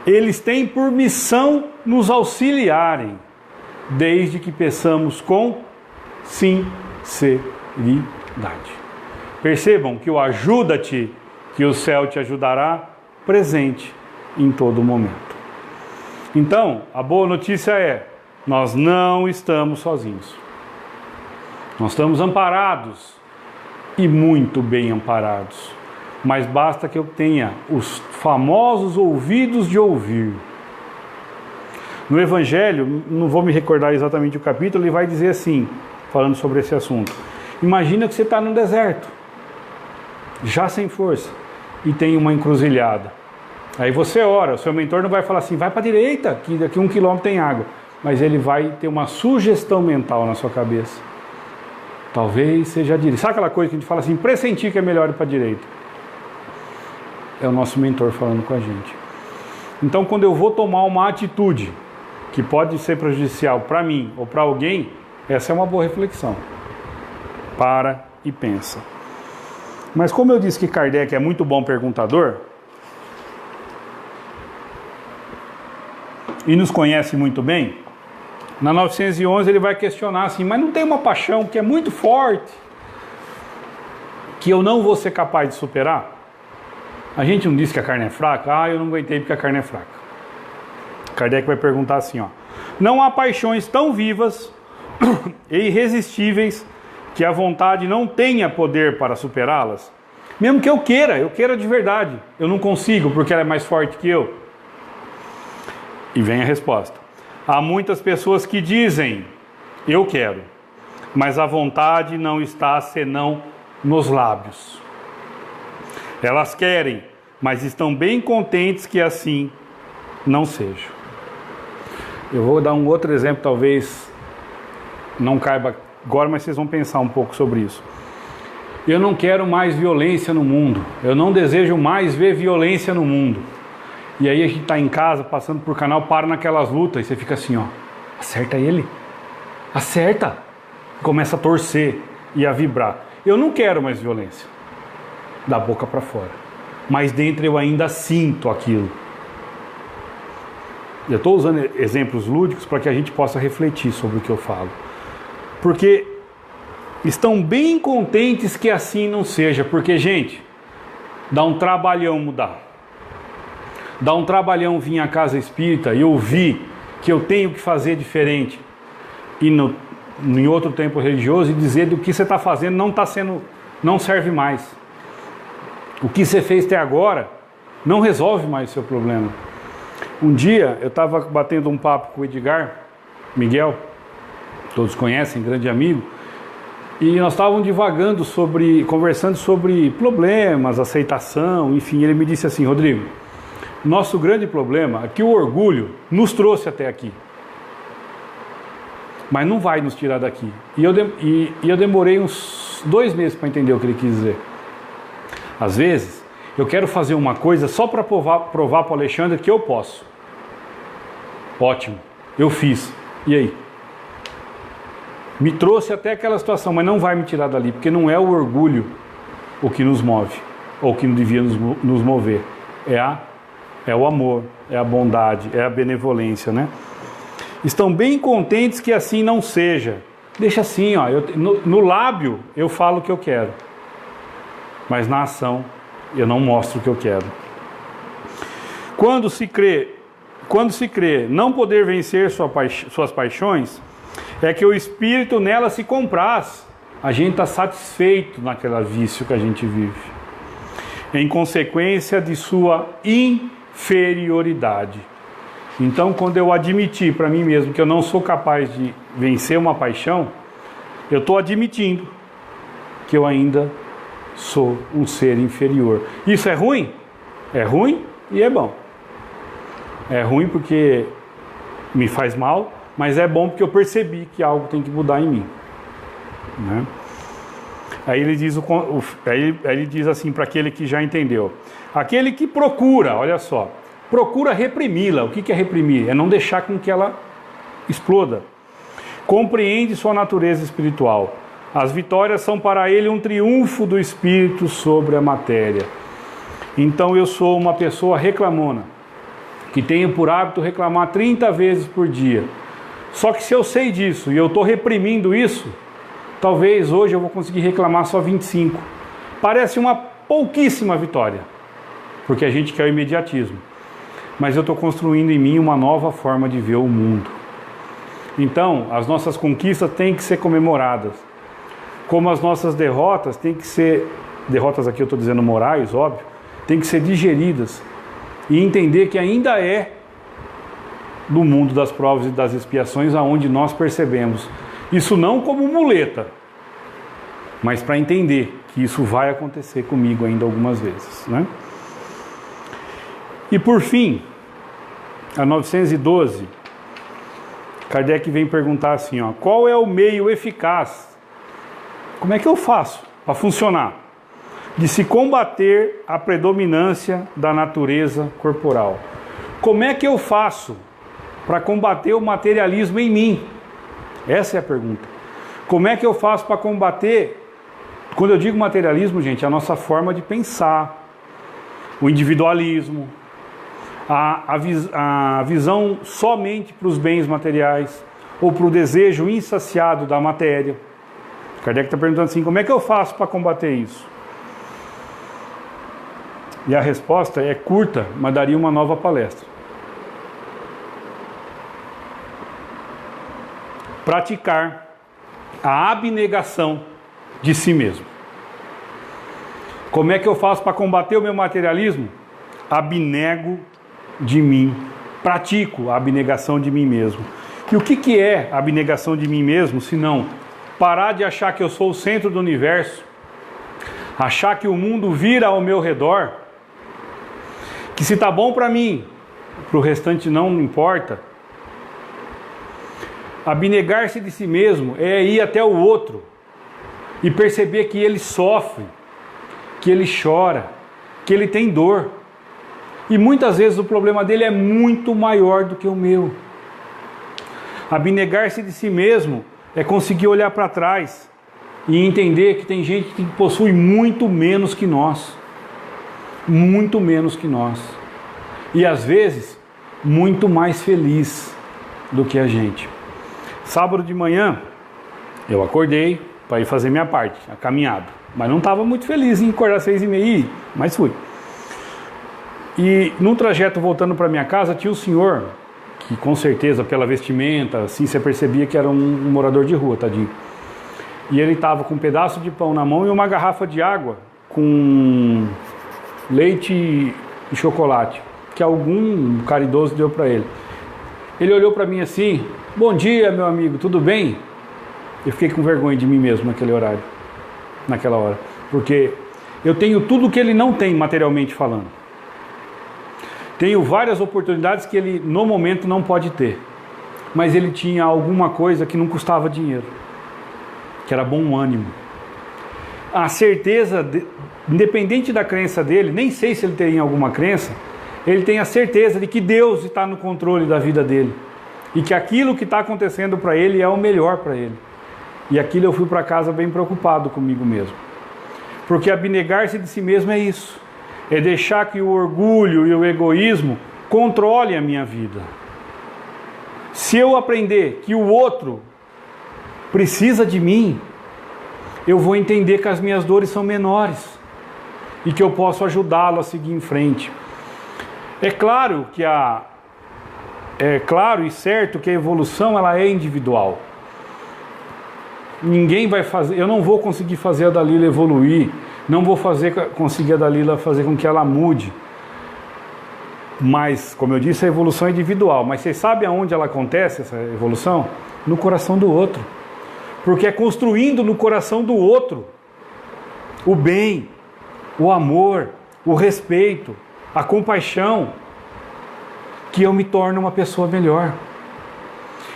Eles têm por missão nos auxiliarem, desde que peçamos com sinceridade. Percebam que o ajuda-te, que o céu te ajudará, presente em todo momento. Então, a boa notícia é: nós não estamos sozinhos. Nós estamos amparados, e muito bem amparados. Mas basta que eu tenha os famosos ouvidos de ouvir. No Evangelho, não vou me recordar exatamente o capítulo, ele vai dizer assim, falando sobre esse assunto: imagina que você está no deserto, já sem força, e tem uma encruzilhada. Aí você ora, o seu mentor não vai falar assim: vai para a direita, que daqui 1 quilômetro tem água. Mas ele vai ter uma sugestão mental na sua cabeça. Talvez seja a direita. Sabe aquela coisa que a gente fala assim: pressentir que é melhor ir para a direita? É o nosso mentor falando com a gente. Então, quando eu vou tomar uma atitude que pode ser prejudicial para mim ou para alguém, essa é uma boa reflexão. Para e pensa. Mas como eu disse que Kardec é muito bom perguntador e nos conhece muito bem, na 911 ele vai questionar assim: mas não tem uma paixão que é muito forte? que eu não vou ser capaz de superar? A gente não diz que a carne é fraca? Eu não aguentei porque a carne é fraca. Kardec vai perguntar assim, ó. Não há paixões tão vivas e irresistíveis que a vontade não tenha poder para superá-las? Mesmo que eu queira de verdade, eu não consigo porque ela é mais forte que eu. E vem a resposta. Há muitas pessoas que dizem, eu quero, mas a vontade não está senão nos lábios. Elas querem, mas estão bem contentes que assim não seja. Eu vou dar um outro exemplo, talvez não caiba agora, mas vocês vão pensar um pouco sobre isso. Eu não quero mais violência no mundo. Eu não desejo mais ver violência no mundo. E aí a gente está em casa, passando por canal, para naquelas lutas e você fica assim, ó. Acerta ele. Acerta. Começa a torcer e a vibrar. Eu não quero mais violência. Da boca para fora. Mas dentro eu ainda sinto aquilo. Eu estou usando exemplos lúdicos para que a gente possa refletir sobre o que eu falo. Porque estão bem contentes que assim não seja. Porque, gente, dá um trabalhão mudar. Dá um trabalhão vir à casa espírita e ouvir que eu tenho que fazer diferente. E em outro tempo religioso e dizer do que você está fazendo não serve mais. O que você fez até agora não resolve mais o seu problema. Um dia eu estava batendo um papo com o Edgar Miguel, todos conhecem, grande amigo, e nós estávamos divagando conversando sobre problemas, aceitação, enfim. Ele me disse assim, Rodrigo, nosso grande problema é que o orgulho nos trouxe até aqui, mas não vai nos tirar daqui. E eu demorei uns 2 meses para entender o que ele quis dizer. Às vezes, eu quero fazer uma coisa só para provar para o Alexandre que eu posso. Ótimo, eu fiz. E aí? Me trouxe até aquela situação, mas não vai me tirar dali, porque não é o orgulho o que nos move, ou que devia nos mover. É o amor, é a bondade, é a benevolência, né? Estão bem contentes que assim não seja. Deixa assim, ó, no lábio eu falo o que eu quero, mas na ação eu não mostro o que eu quero. Quando se crê não poder vencer suas paixões, é que o espírito nela se compraz. A gente está satisfeito naquele vício que a gente vive, em consequência de sua inferioridade. Então, quando eu admitir para mim mesmo que eu não sou capaz de vencer uma paixão, eu estou admitindo que eu ainda sou um ser inferior. Isso é ruim? É ruim e é bom. É ruim porque me faz mal, mas é bom porque eu percebi que algo tem que mudar em mim, né? Aí ele diz assim para aquele que já entendeu. Aquele que procura, olha só, procura reprimi-la. O que é reprimir? É não deixar com que ela exploda. Compreende sua natureza espiritual. As vitórias são para ele um triunfo do espírito sobre a matéria. Então eu sou uma pessoa reclamona, que tenho por hábito reclamar 30 vezes por dia. Só que se eu sei disso e eu estou reprimindo isso, talvez hoje eu vou conseguir reclamar só 25. Parece uma pouquíssima vitória, porque a gente quer o imediatismo. Mas eu estou construindo em mim uma nova forma de ver o mundo. Então, as nossas conquistas têm que ser comemoradas. Como as nossas derrotas têm que ser, derrotas aqui eu estou dizendo morais, óbvio, têm que ser digeridas. E entender que ainda é do mundo das provas e das expiações aonde nós percebemos. Isso não como muleta, mas para entender que isso vai acontecer comigo ainda algumas vezes, né? E por fim, a 912, Kardec vem perguntar assim, ó, qual é o meio eficaz? Como é que eu faço para funcionar? De se combater a predominância da natureza corporal. Como é que eu faço para combater o materialismo em mim? Essa é a pergunta. Como é que eu faço para combater, quando eu digo materialismo, gente, é a nossa forma de pensar, o individualismo, a visão somente para os bens materiais, ou para o desejo insaciado da matéria. Kardec está perguntando assim, como é que eu faço para combater isso? E a resposta é curta, mas daria uma nova palestra. Praticar a abnegação de si mesmo. Como é que eu faço para combater o meu materialismo? Abnego de mim. Pratico a abnegação de mim mesmo. E o que é a abnegação de mim mesmo, se não parar de achar que eu sou o centro do universo, achar que o mundo vira ao meu redor, que se tá bom para mim, para o restante não importa. Abnegar-se de si mesmo é ir até o outro e perceber que ele sofre, que ele chora, que ele tem dor. E muitas vezes o problema dele é muito maior do que o meu. Abnegar-se de si mesmo é conseguir olhar para trás e entender que tem gente que possui muito menos que nós. Muito menos que nós. E às vezes, muito mais feliz do que a gente. Sábado de manhã, eu acordei para ir fazer minha parte, a caminhada. Mas não estava muito feliz em acordar às 6h30, mas fui. E no trajeto voltando para minha casa, tinha um senhor, que com certeza pela vestimenta, assim, você percebia que era um morador de rua, tadinho. E ele estava com um pedaço de pão na mão e uma garrafa de água com leite e chocolate, que algum caridoso deu para ele. Ele olhou para mim assim: bom dia, meu amigo, tudo bem? Eu fiquei com vergonha de mim mesmo naquele horário, naquela hora, porque eu tenho tudo que ele não tem materialmente falando. Tenho várias oportunidades que ele no momento não pode ter, mas ele tinha alguma coisa que não custava dinheiro, que era bom ânimo. A certeza, independente da crença dele, nem sei se ele tem alguma crença, ele tem a certeza de que Deus está no controle da vida dele e que aquilo que está acontecendo para ele é o melhor para ele. E aquilo eu fui para casa bem preocupado comigo mesmo, porque abnegar-se de si mesmo é isso, é deixar que o orgulho e o egoísmo controlem a minha vida. Se eu aprender que o outro precisa de mim, eu vou entender que as minhas dores são menores e que eu posso ajudá-lo a seguir em frente. É claro e certo que a evolução ela é individual. Ninguém vai fazer, eu não vou conseguir fazer a Dalila evoluir, não vou conseguir a Dalila fazer com que ela mude. Mas, como eu disse, a evolução é individual. Mas vocês sabem aonde ela acontece, essa evolução? No coração do outro. Porque é construindo no coração do outro o bem, o amor, o respeito, a compaixão, que eu me torno uma pessoa melhor.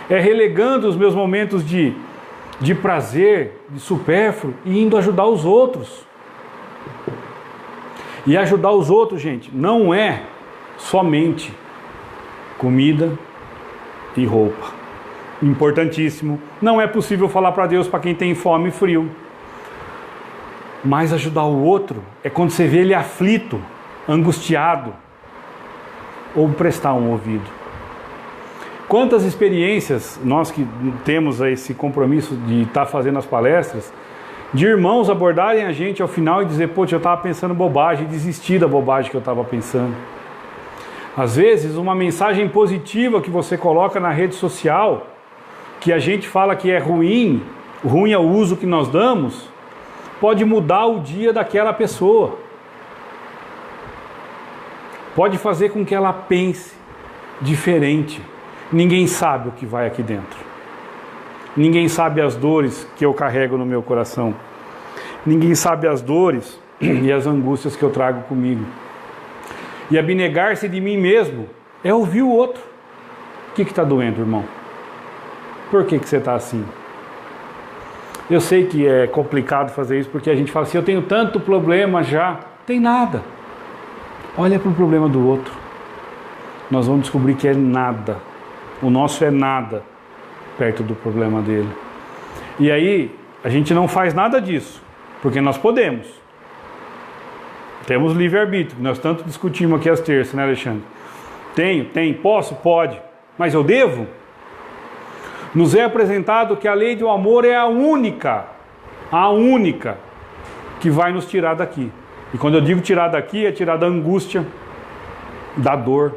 É relegando os meus momentos de prazer, de supérfluo, e indo ajudar os outros. E ajudar os outros, gente, não é somente comida e roupa. Importantíssimo. Não é possível falar para Deus para quem tem fome e frio. Mas ajudar o outro é quando você vê ele aflito, angustiado, ou prestar um ouvido. Quantas experiências nós que temos esse compromisso de estar fazendo as palestras, de irmãos abordarem a gente ao final e dizer: pô, eu estava pensando bobagem, e desistir da bobagem que eu estava pensando. Às vezes uma mensagem positiva que você coloca na rede social, que a gente fala que é ruim é o uso que nós damos, pode mudar o dia daquela pessoa. Pode fazer com que ela pense diferente. Ninguém sabe o que vai aqui dentro. Ninguém sabe as dores que eu carrego no meu coração. Ninguém sabe as dores e as angústias que eu trago comigo. E abnegar-se de mim mesmo é ouvir o outro. O que está doendo, irmão? Por que você está assim? Eu sei que é complicado fazer isso, porque a gente fala assim: eu tenho tanto problema já. Tem nada. Olha para o problema do outro. Nós vamos descobrir que é nada. O nosso é nada perto do problema dele. E aí, a gente não faz nada disso, porque nós podemos. Temos livre-arbítrio, nós tanto discutimos aqui às terças, né, Alexandre? Tem, posso? Pode. Mas eu devo? Nos é apresentado que a lei do amor é a única que vai nos tirar daqui. E quando eu digo tirar daqui, é tirar da angústia, da dor,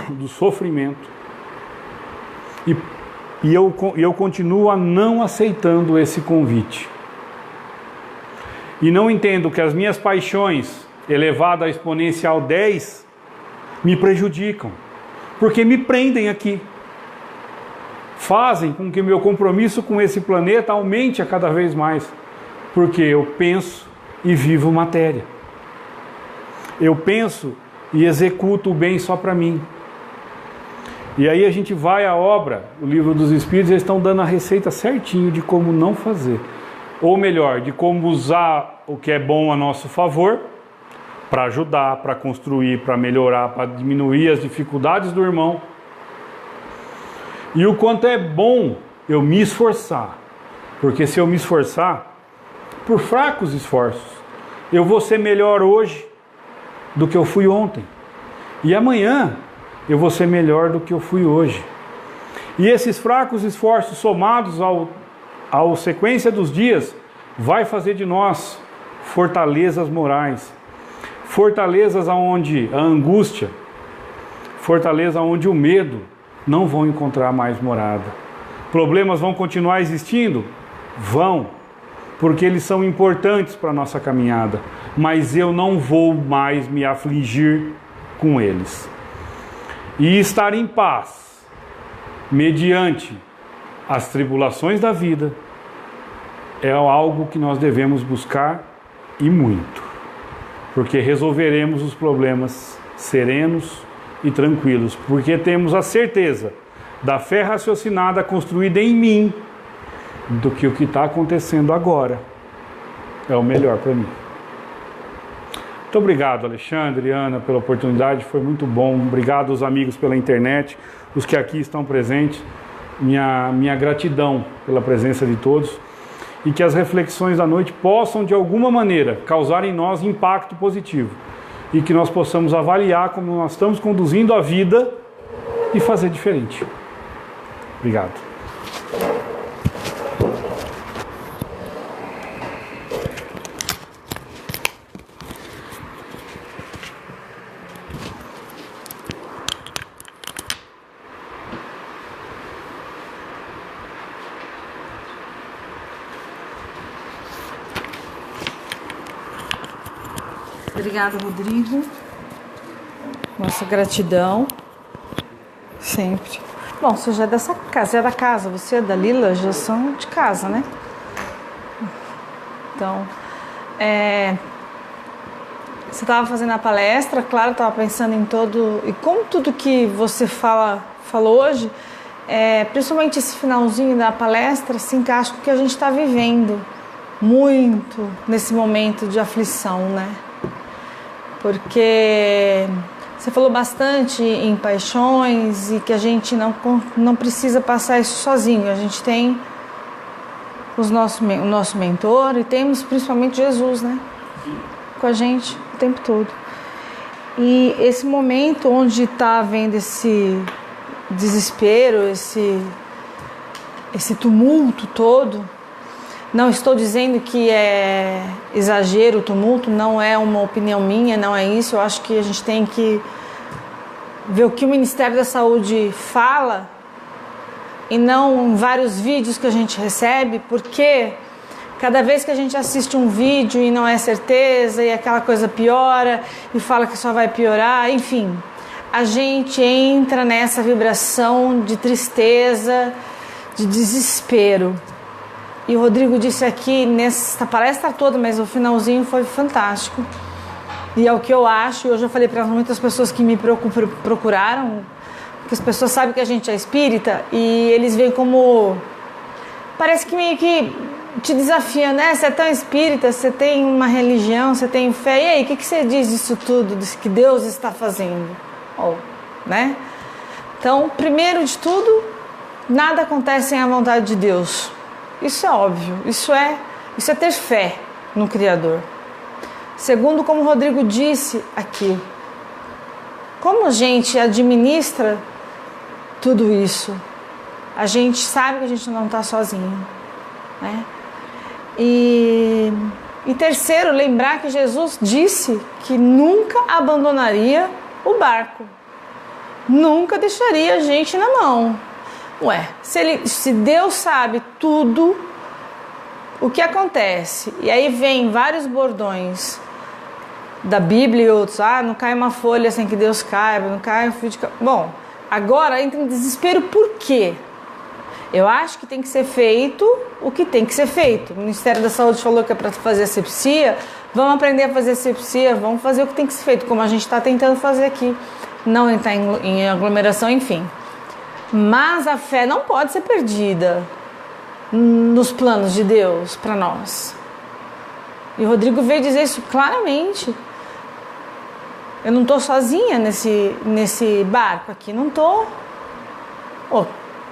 do sofrimento. E eu continuo a não aceitando esse convite. E não entendo que as minhas paixões, elevadas a exponencial 10, me prejudicam. Porque me prendem aqui. Fazem com que o meu compromisso com esse planeta aumente a cada vez mais. Porque eu penso e vivo matéria. Eu penso e executo o bem só para mim. E aí a gente vai à obra, o Livro dos Espíritos, eles estão dando a receita certinho de como não fazer. Ou melhor, de como usar o que é bom a nosso favor, para ajudar, para construir, para melhorar, para diminuir as dificuldades do irmão. E o quanto é bom eu me esforçar. Porque se eu me esforçar, por fracos esforços, eu vou ser melhor hoje do que eu fui ontem. E amanhã eu vou ser melhor do que eu fui hoje. E esses fracos esforços somados ao sequência dos dias vai fazer de nós fortalezas morais. Fortalezas onde a angústia, fortaleza onde o medo não vão encontrar mais morada. Problemas vão continuar existindo? Vão, porque eles são importantes para a nossa caminhada, mas eu não vou mais me afligir com eles. E estar em paz, mediante as tribulações da vida, é algo que nós devemos buscar e muito. Porque resolveremos os problemas serenos e tranquilos, porque temos a certeza da fé raciocinada construída em mim, do que o que está acontecendo agora é o melhor para mim. Muito obrigado, Alexandre e Ana, pela oportunidade, foi muito bom. Obrigado aos amigos pela internet, os que aqui estão presentes. Minha gratidão pela presença de todos. E que as reflexões da noite possam, de alguma maneira, causar em nós impacto positivo. E que nós possamos avaliar como nós estamos conduzindo a vida e fazer diferente. Obrigado. Obrigada, Rodrigo. Nossa gratidão. Sempre. Bom, você já é dessa casa, é da casa. Você é da Lila, já são de casa, né? Então, você estava fazendo a palestra, claro, estava pensando em todo... E como tudo que você falou hoje, principalmente esse finalzinho da palestra, se encaixa com o que a gente está vivendo muito nesse momento de aflição, né? Porque você falou bastante em paixões e que a gente não precisa passar isso sozinho. A gente tem o nosso mentor e temos principalmente Jesus, né? Com a gente o tempo todo. E esse momento onde está havendo esse desespero, esse tumulto todo, não estou dizendo que é exagero o tumulto, não é uma opinião minha, não é isso. Eu acho que a gente tem que ver o que o Ministério da Saúde fala e não em vários vídeos que a gente recebe, porque cada vez que a gente assiste um vídeo e não é certeza e aquela coisa piora e fala que só vai piorar, enfim, a gente entra nessa vibração de tristeza, de desespero. E o Rodrigo disse aqui nessa palestra toda, mas o finalzinho foi fantástico. E é o que eu acho, e hoje eu falei para muitas pessoas que me procuraram, porque as pessoas sabem que a gente é espírita, e eles veem como... Parece que meio que te desafiam, né? Você é tão espírita, você tem uma religião, você tem fé, e aí, o que você diz disso tudo, disso que Deus está fazendo? Né? Então, primeiro de tudo, nada acontece sem a vontade de Deus. Isso é óbvio, isso é ter fé no Criador. Segundo, como o Rodrigo disse aqui, como a gente administra tudo isso, a gente sabe que a gente não está sozinho, né? E E terceiro, lembrar que Jesus disse que nunca abandonaria o barco. Nunca deixaria a gente na mão. Ué, se Deus sabe tudo o que acontece, e aí vem vários bordões da Bíblia e outros, não cai uma folha sem que Deus caiba, não cai um fio de... Bom, agora entra em desespero por quê? Eu acho que tem que ser feito o que tem que ser feito. O Ministério da Saúde falou que é para fazer asepsia, vamos aprender a fazer asepsia, vamos fazer o que tem que ser feito, como a gente está tentando fazer aqui. Não entrar em aglomeração, enfim. Mas a fé não pode ser perdida nos planos de Deus para nós. E o Rodrigo veio dizer isso claramente. Eu não estou sozinha nesse barco aqui, não estou.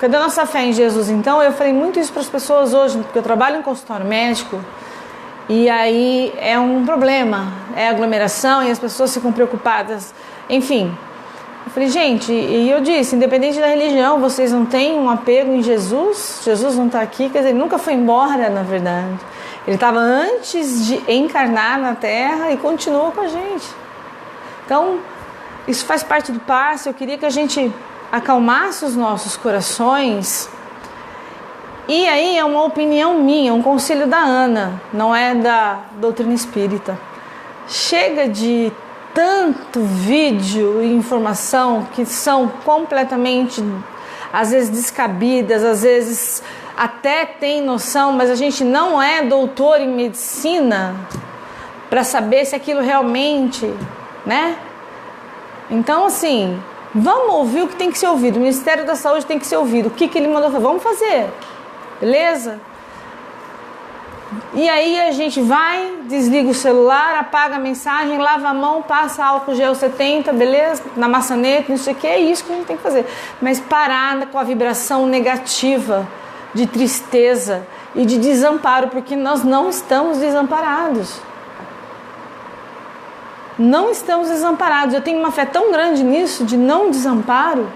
Cadê a nossa fé em Jesus? Então, eu falei muito isso para as pessoas hoje, porque eu trabalho em consultório médico e aí é um problema, é aglomeração e as pessoas ficam preocupadas. Enfim, eu falei, gente, e eu disse, independente da religião, vocês não têm um apego em Jesus? Jesus não está aqui, quer dizer, ele nunca foi embora, na verdade. Ele estava antes de encarnar na Terra e continua com a gente. Então, isso faz parte do passe. Eu queria que a gente acalmasse os nossos corações. E aí é uma opinião minha, um conselho da Ana, não é da doutrina espírita. Chega de tanto vídeo e informação que são completamente, às vezes descabidas, às vezes até tem noção, mas a gente não é doutor em medicina para saber se aquilo realmente, né? Então, assim, vamos ouvir o que tem que ser ouvido. O Ministério da Saúde tem que ser ouvido. O que ele mandou fazer? Vamos fazer. Beleza? E aí a gente vai, desliga o celular, apaga a mensagem, lava a mão, passa álcool gel 70, beleza? Na maçaneta, não sei o que, é isso que a gente tem que fazer. Mas parar com a vibração negativa de tristeza e de desamparo, porque nós não estamos desamparados. Não estamos desamparados. Eu tenho uma fé tão grande nisso, de não desamparo,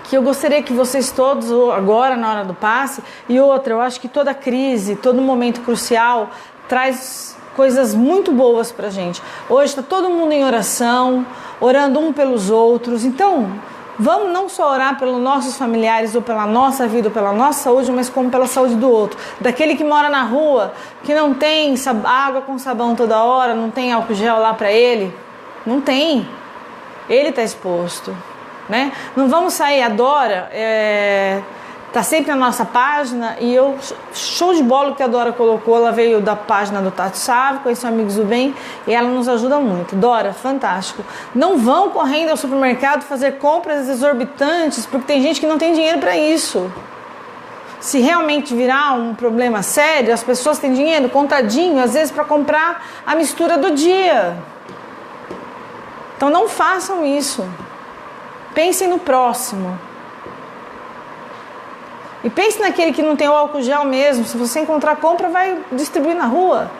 que eu gostaria que vocês todos, agora na hora do passe, e outra, eu acho que toda crise, todo momento crucial, traz coisas muito boas pra gente. Hoje está todo mundo em oração, orando um pelos outros, então vamos não só orar pelos nossos familiares, ou pela nossa vida, ou pela nossa saúde, mas como pela saúde do outro. Daquele que mora na rua, que não tem água com sabão toda hora, não tem álcool gel lá pra ele, não tem, ele está exposto. Né? Não vamos sair, a Dora tá sempre na nossa página, e eu, show de bola que a Dora colocou, ela veio da página do Tati Sávio, conheceu Amigos do Bem, e ela nos ajuda muito. Dora, fantástico. Não vão correndo ao supermercado fazer compras exorbitantes, porque tem gente que não tem dinheiro para isso. Se realmente virar um problema sério, as pessoas têm dinheiro contadinho, às vezes para comprar a mistura do dia. Então não façam isso. Pensem no próximo. E pense naquele que não tem o álcool gel mesmo. Se você encontrar, compra, vai distribuir na rua.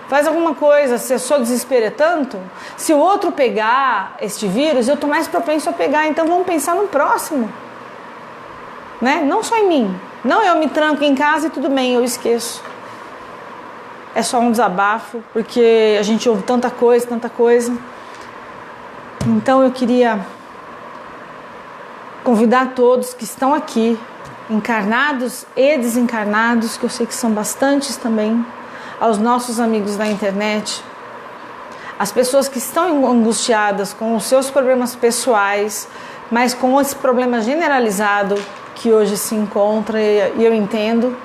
Faz alguma coisa. Se o seu desespero é tanto, se o outro pegar este vírus, eu estou mais propenso a pegar. Então vamos pensar no próximo. Né? Não só em mim. Não, eu me tranco em casa e tudo bem, eu esqueço. É só um desabafo, porque a gente ouve tanta coisa, tanta coisa. Então eu queria convidar todos que estão aqui, encarnados e desencarnados, que eu sei que são bastantes também, aos nossos amigos da internet, as pessoas que estão angustiadas com os seus problemas pessoais, mas com esse problema generalizado que hoje se encontra, e eu entendo,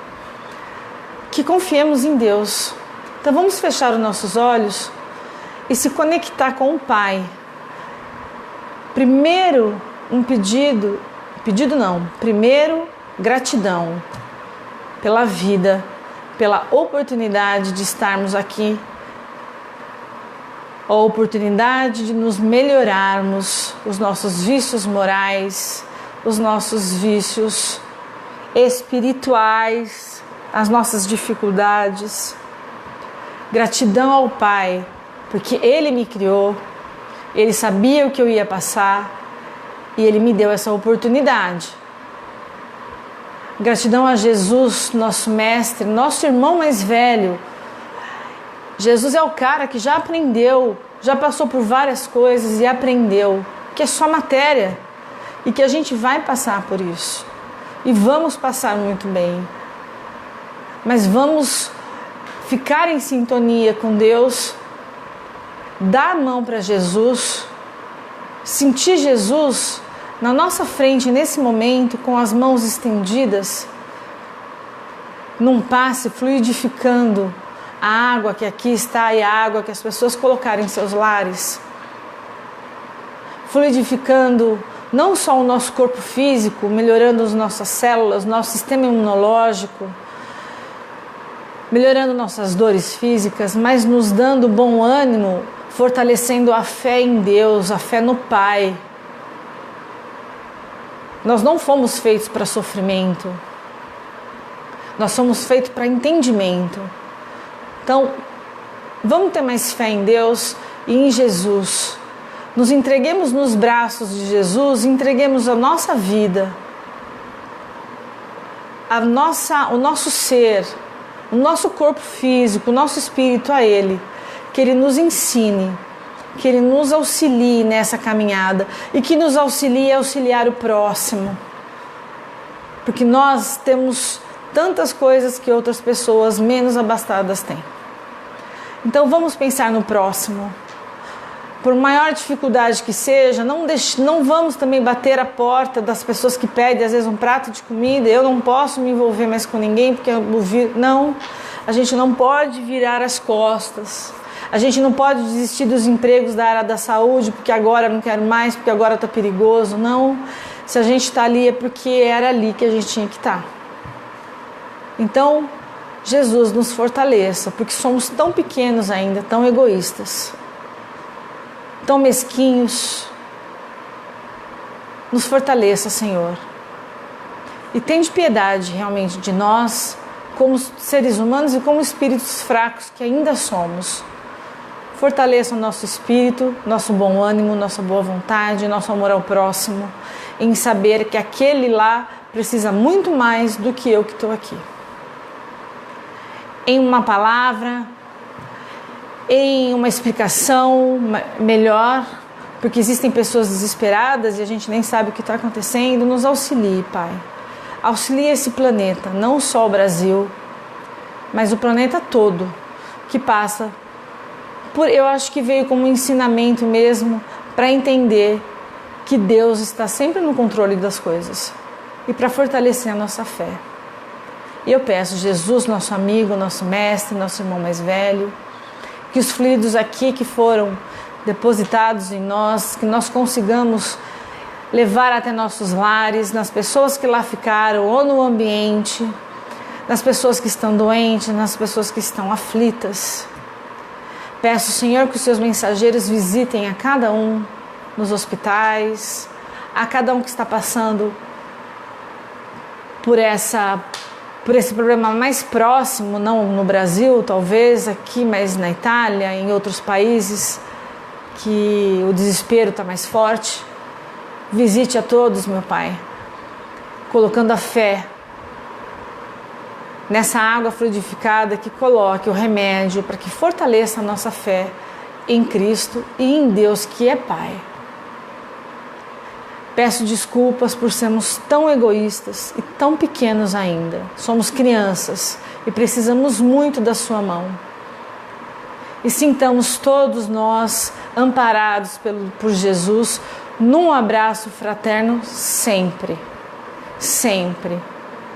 que confiemos em Deus. Então vamos fechar os nossos olhos e se conectar com o Pai. Primeiro, primeiro, gratidão pela vida, pela oportunidade de estarmos aqui, a oportunidade de nos melhorarmos, os nossos vícios morais, os nossos vícios espirituais, as nossas dificuldades. Gratidão ao Pai, porque Ele me criou, Ele sabia o que eu ia passar e Ele me deu essa oportunidade. Gratidão a Jesus, nosso mestre, nosso irmão mais velho. Jesus é o cara que já aprendeu, já passou por várias coisas e aprendeu que é só matéria e que a gente vai passar por isso. E vamos passar muito bem. Mas vamos ficar em sintonia com Deus, dar a mão para Jesus, sentir Jesus na nossa frente nesse momento, com as mãos estendidas, num passe fluidificando a água que aqui está e a água que as pessoas colocaram em seus lares, fluidificando não só o nosso corpo físico, melhorando as nossas células, nosso sistema imunológico, melhorando nossas dores físicas, mas nos dando bom ânimo, fortalecendo a fé em Deus, a fé no Pai. Nós não fomos feitos para sofrimento, nós somos feitos para entendimento. Então, vamos ter mais fé em Deus e em Jesus. Nos entreguemos nos braços de Jesus, entreguemos a nossa vida, o nosso ser, o nosso corpo físico, o nosso espírito a Ele, que Ele nos ensine, que Ele nos auxilie nessa caminhada e que nos auxilie a auxiliar o próximo, porque nós temos tantas coisas que outras pessoas menos abastadas têm. Então vamos pensar no próximo. Por maior dificuldade que seja, não vamos também bater a porta das pessoas que pedem às vezes um prato de comida. Eu não posso me envolver mais com ninguém porque não, a gente não pode virar as costas. A gente não pode desistir dos empregos da área da saúde porque agora não quero mais, porque agora está perigoso. Não, se a gente está ali é porque era ali que a gente tinha que estar. Então, Jesus nos fortaleça, porque somos tão pequenos ainda, tão egoístas, tão mesquinhos. Nos fortaleça, Senhor. E tende piedade realmente de nós, como seres humanos e como espíritos fracos que ainda somos. Fortaleça o nosso espírito, nosso bom ânimo, nossa boa vontade, nosso amor ao próximo, em saber que aquele lá precisa muito mais do que eu que estou aqui. Em uma palavra, em uma explicação melhor, porque existem pessoas desesperadas e a gente nem sabe o que está acontecendo. Nos auxilie, Pai. Auxilie esse planeta, não só o Brasil, mas o planeta todo, que passa por, eu acho que veio como um ensinamento mesmo, para entender que Deus está sempre no controle das coisas e para fortalecer a nossa fé. E eu peço, Jesus, nosso amigo, nosso mestre, nosso irmão mais velho, que os fluidos aqui que foram depositados em nós, que nós consigamos levar até nossos lares, nas pessoas que lá ficaram ou no ambiente, nas pessoas que estão doentes, nas pessoas que estão aflitas. Peço, Senhor, que os seus mensageiros visitem a cada um nos hospitais, a cada um que está passando por esse problema mais próximo, não no Brasil, talvez aqui, mas na Itália, em outros países, que o desespero está mais forte. Visite a todos, meu Pai, colocando a fé nessa água fluidificada, que coloque o remédio para que fortaleça a nossa fé em Cristo e em Deus que é Pai. Peço desculpas por sermos tão egoístas e tão pequenos ainda. Somos crianças e precisamos muito da sua mão. E sintamos todos nós amparados por Jesus num abraço fraterno sempre, sempre.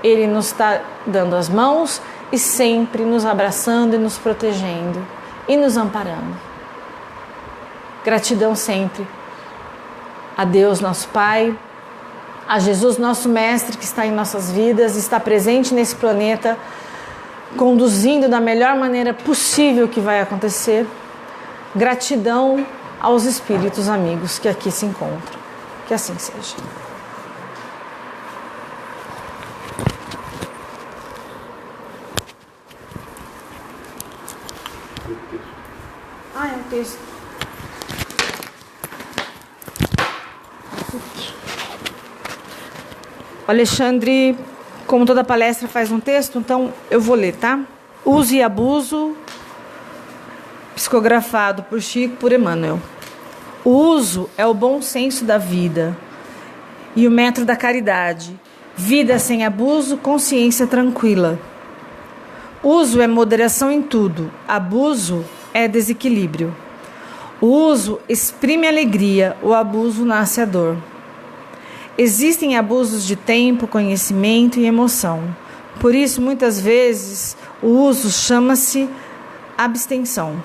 Ele nos está dando as mãos e sempre nos abraçando e nos protegendo e nos amparando. Gratidão sempre a Deus, nosso Pai, a Jesus, nosso Mestre, que está em nossas vidas, está presente nesse planeta, conduzindo da melhor maneira possível o que vai acontecer. Gratidão aos espíritos amigos que aqui se encontram. Que assim seja. É um texto. Alexandre Como toda palestra faz um texto, então eu vou ler, tá? Uso e abuso, psicografado por Chico, por Emmanuel. O uso é o bom senso da vida e o metro da caridade. Vida sem abuso, consciência tranquila. Uso é moderação em tudo, abuso é desequilíbrio. O uso exprime alegria, o abuso nasce a dor. Existem abusos de tempo, conhecimento e emoção. Por isso, muitas vezes, o uso chama-se abstenção.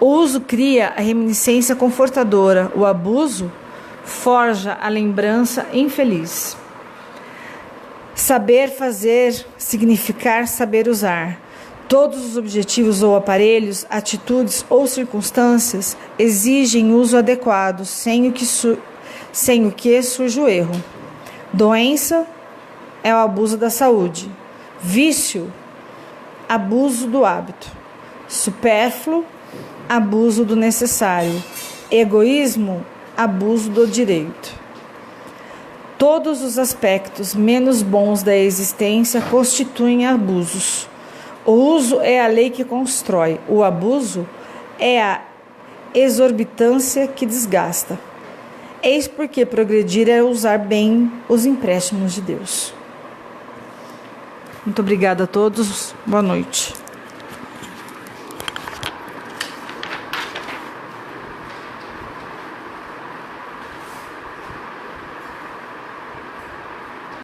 O uso cria a reminiscência confortadora, o abuso forja a lembrança infeliz. Saber fazer, significar saber usar. Todos os objetivos ou aparelhos, atitudes ou circunstâncias exigem uso adequado, sem o que surge o erro. Doença é o abuso da saúde. Vício, abuso do hábito. Supérfluo, abuso do necessário. Egoísmo, abuso do direito. Todos os aspectos menos bons da existência constituem abusos. O uso é a lei que constrói. O abuso é a exorbitância que desgasta. Eis porque progredir é usar bem os empréstimos de Deus. Muito obrigada a todos. Boa noite.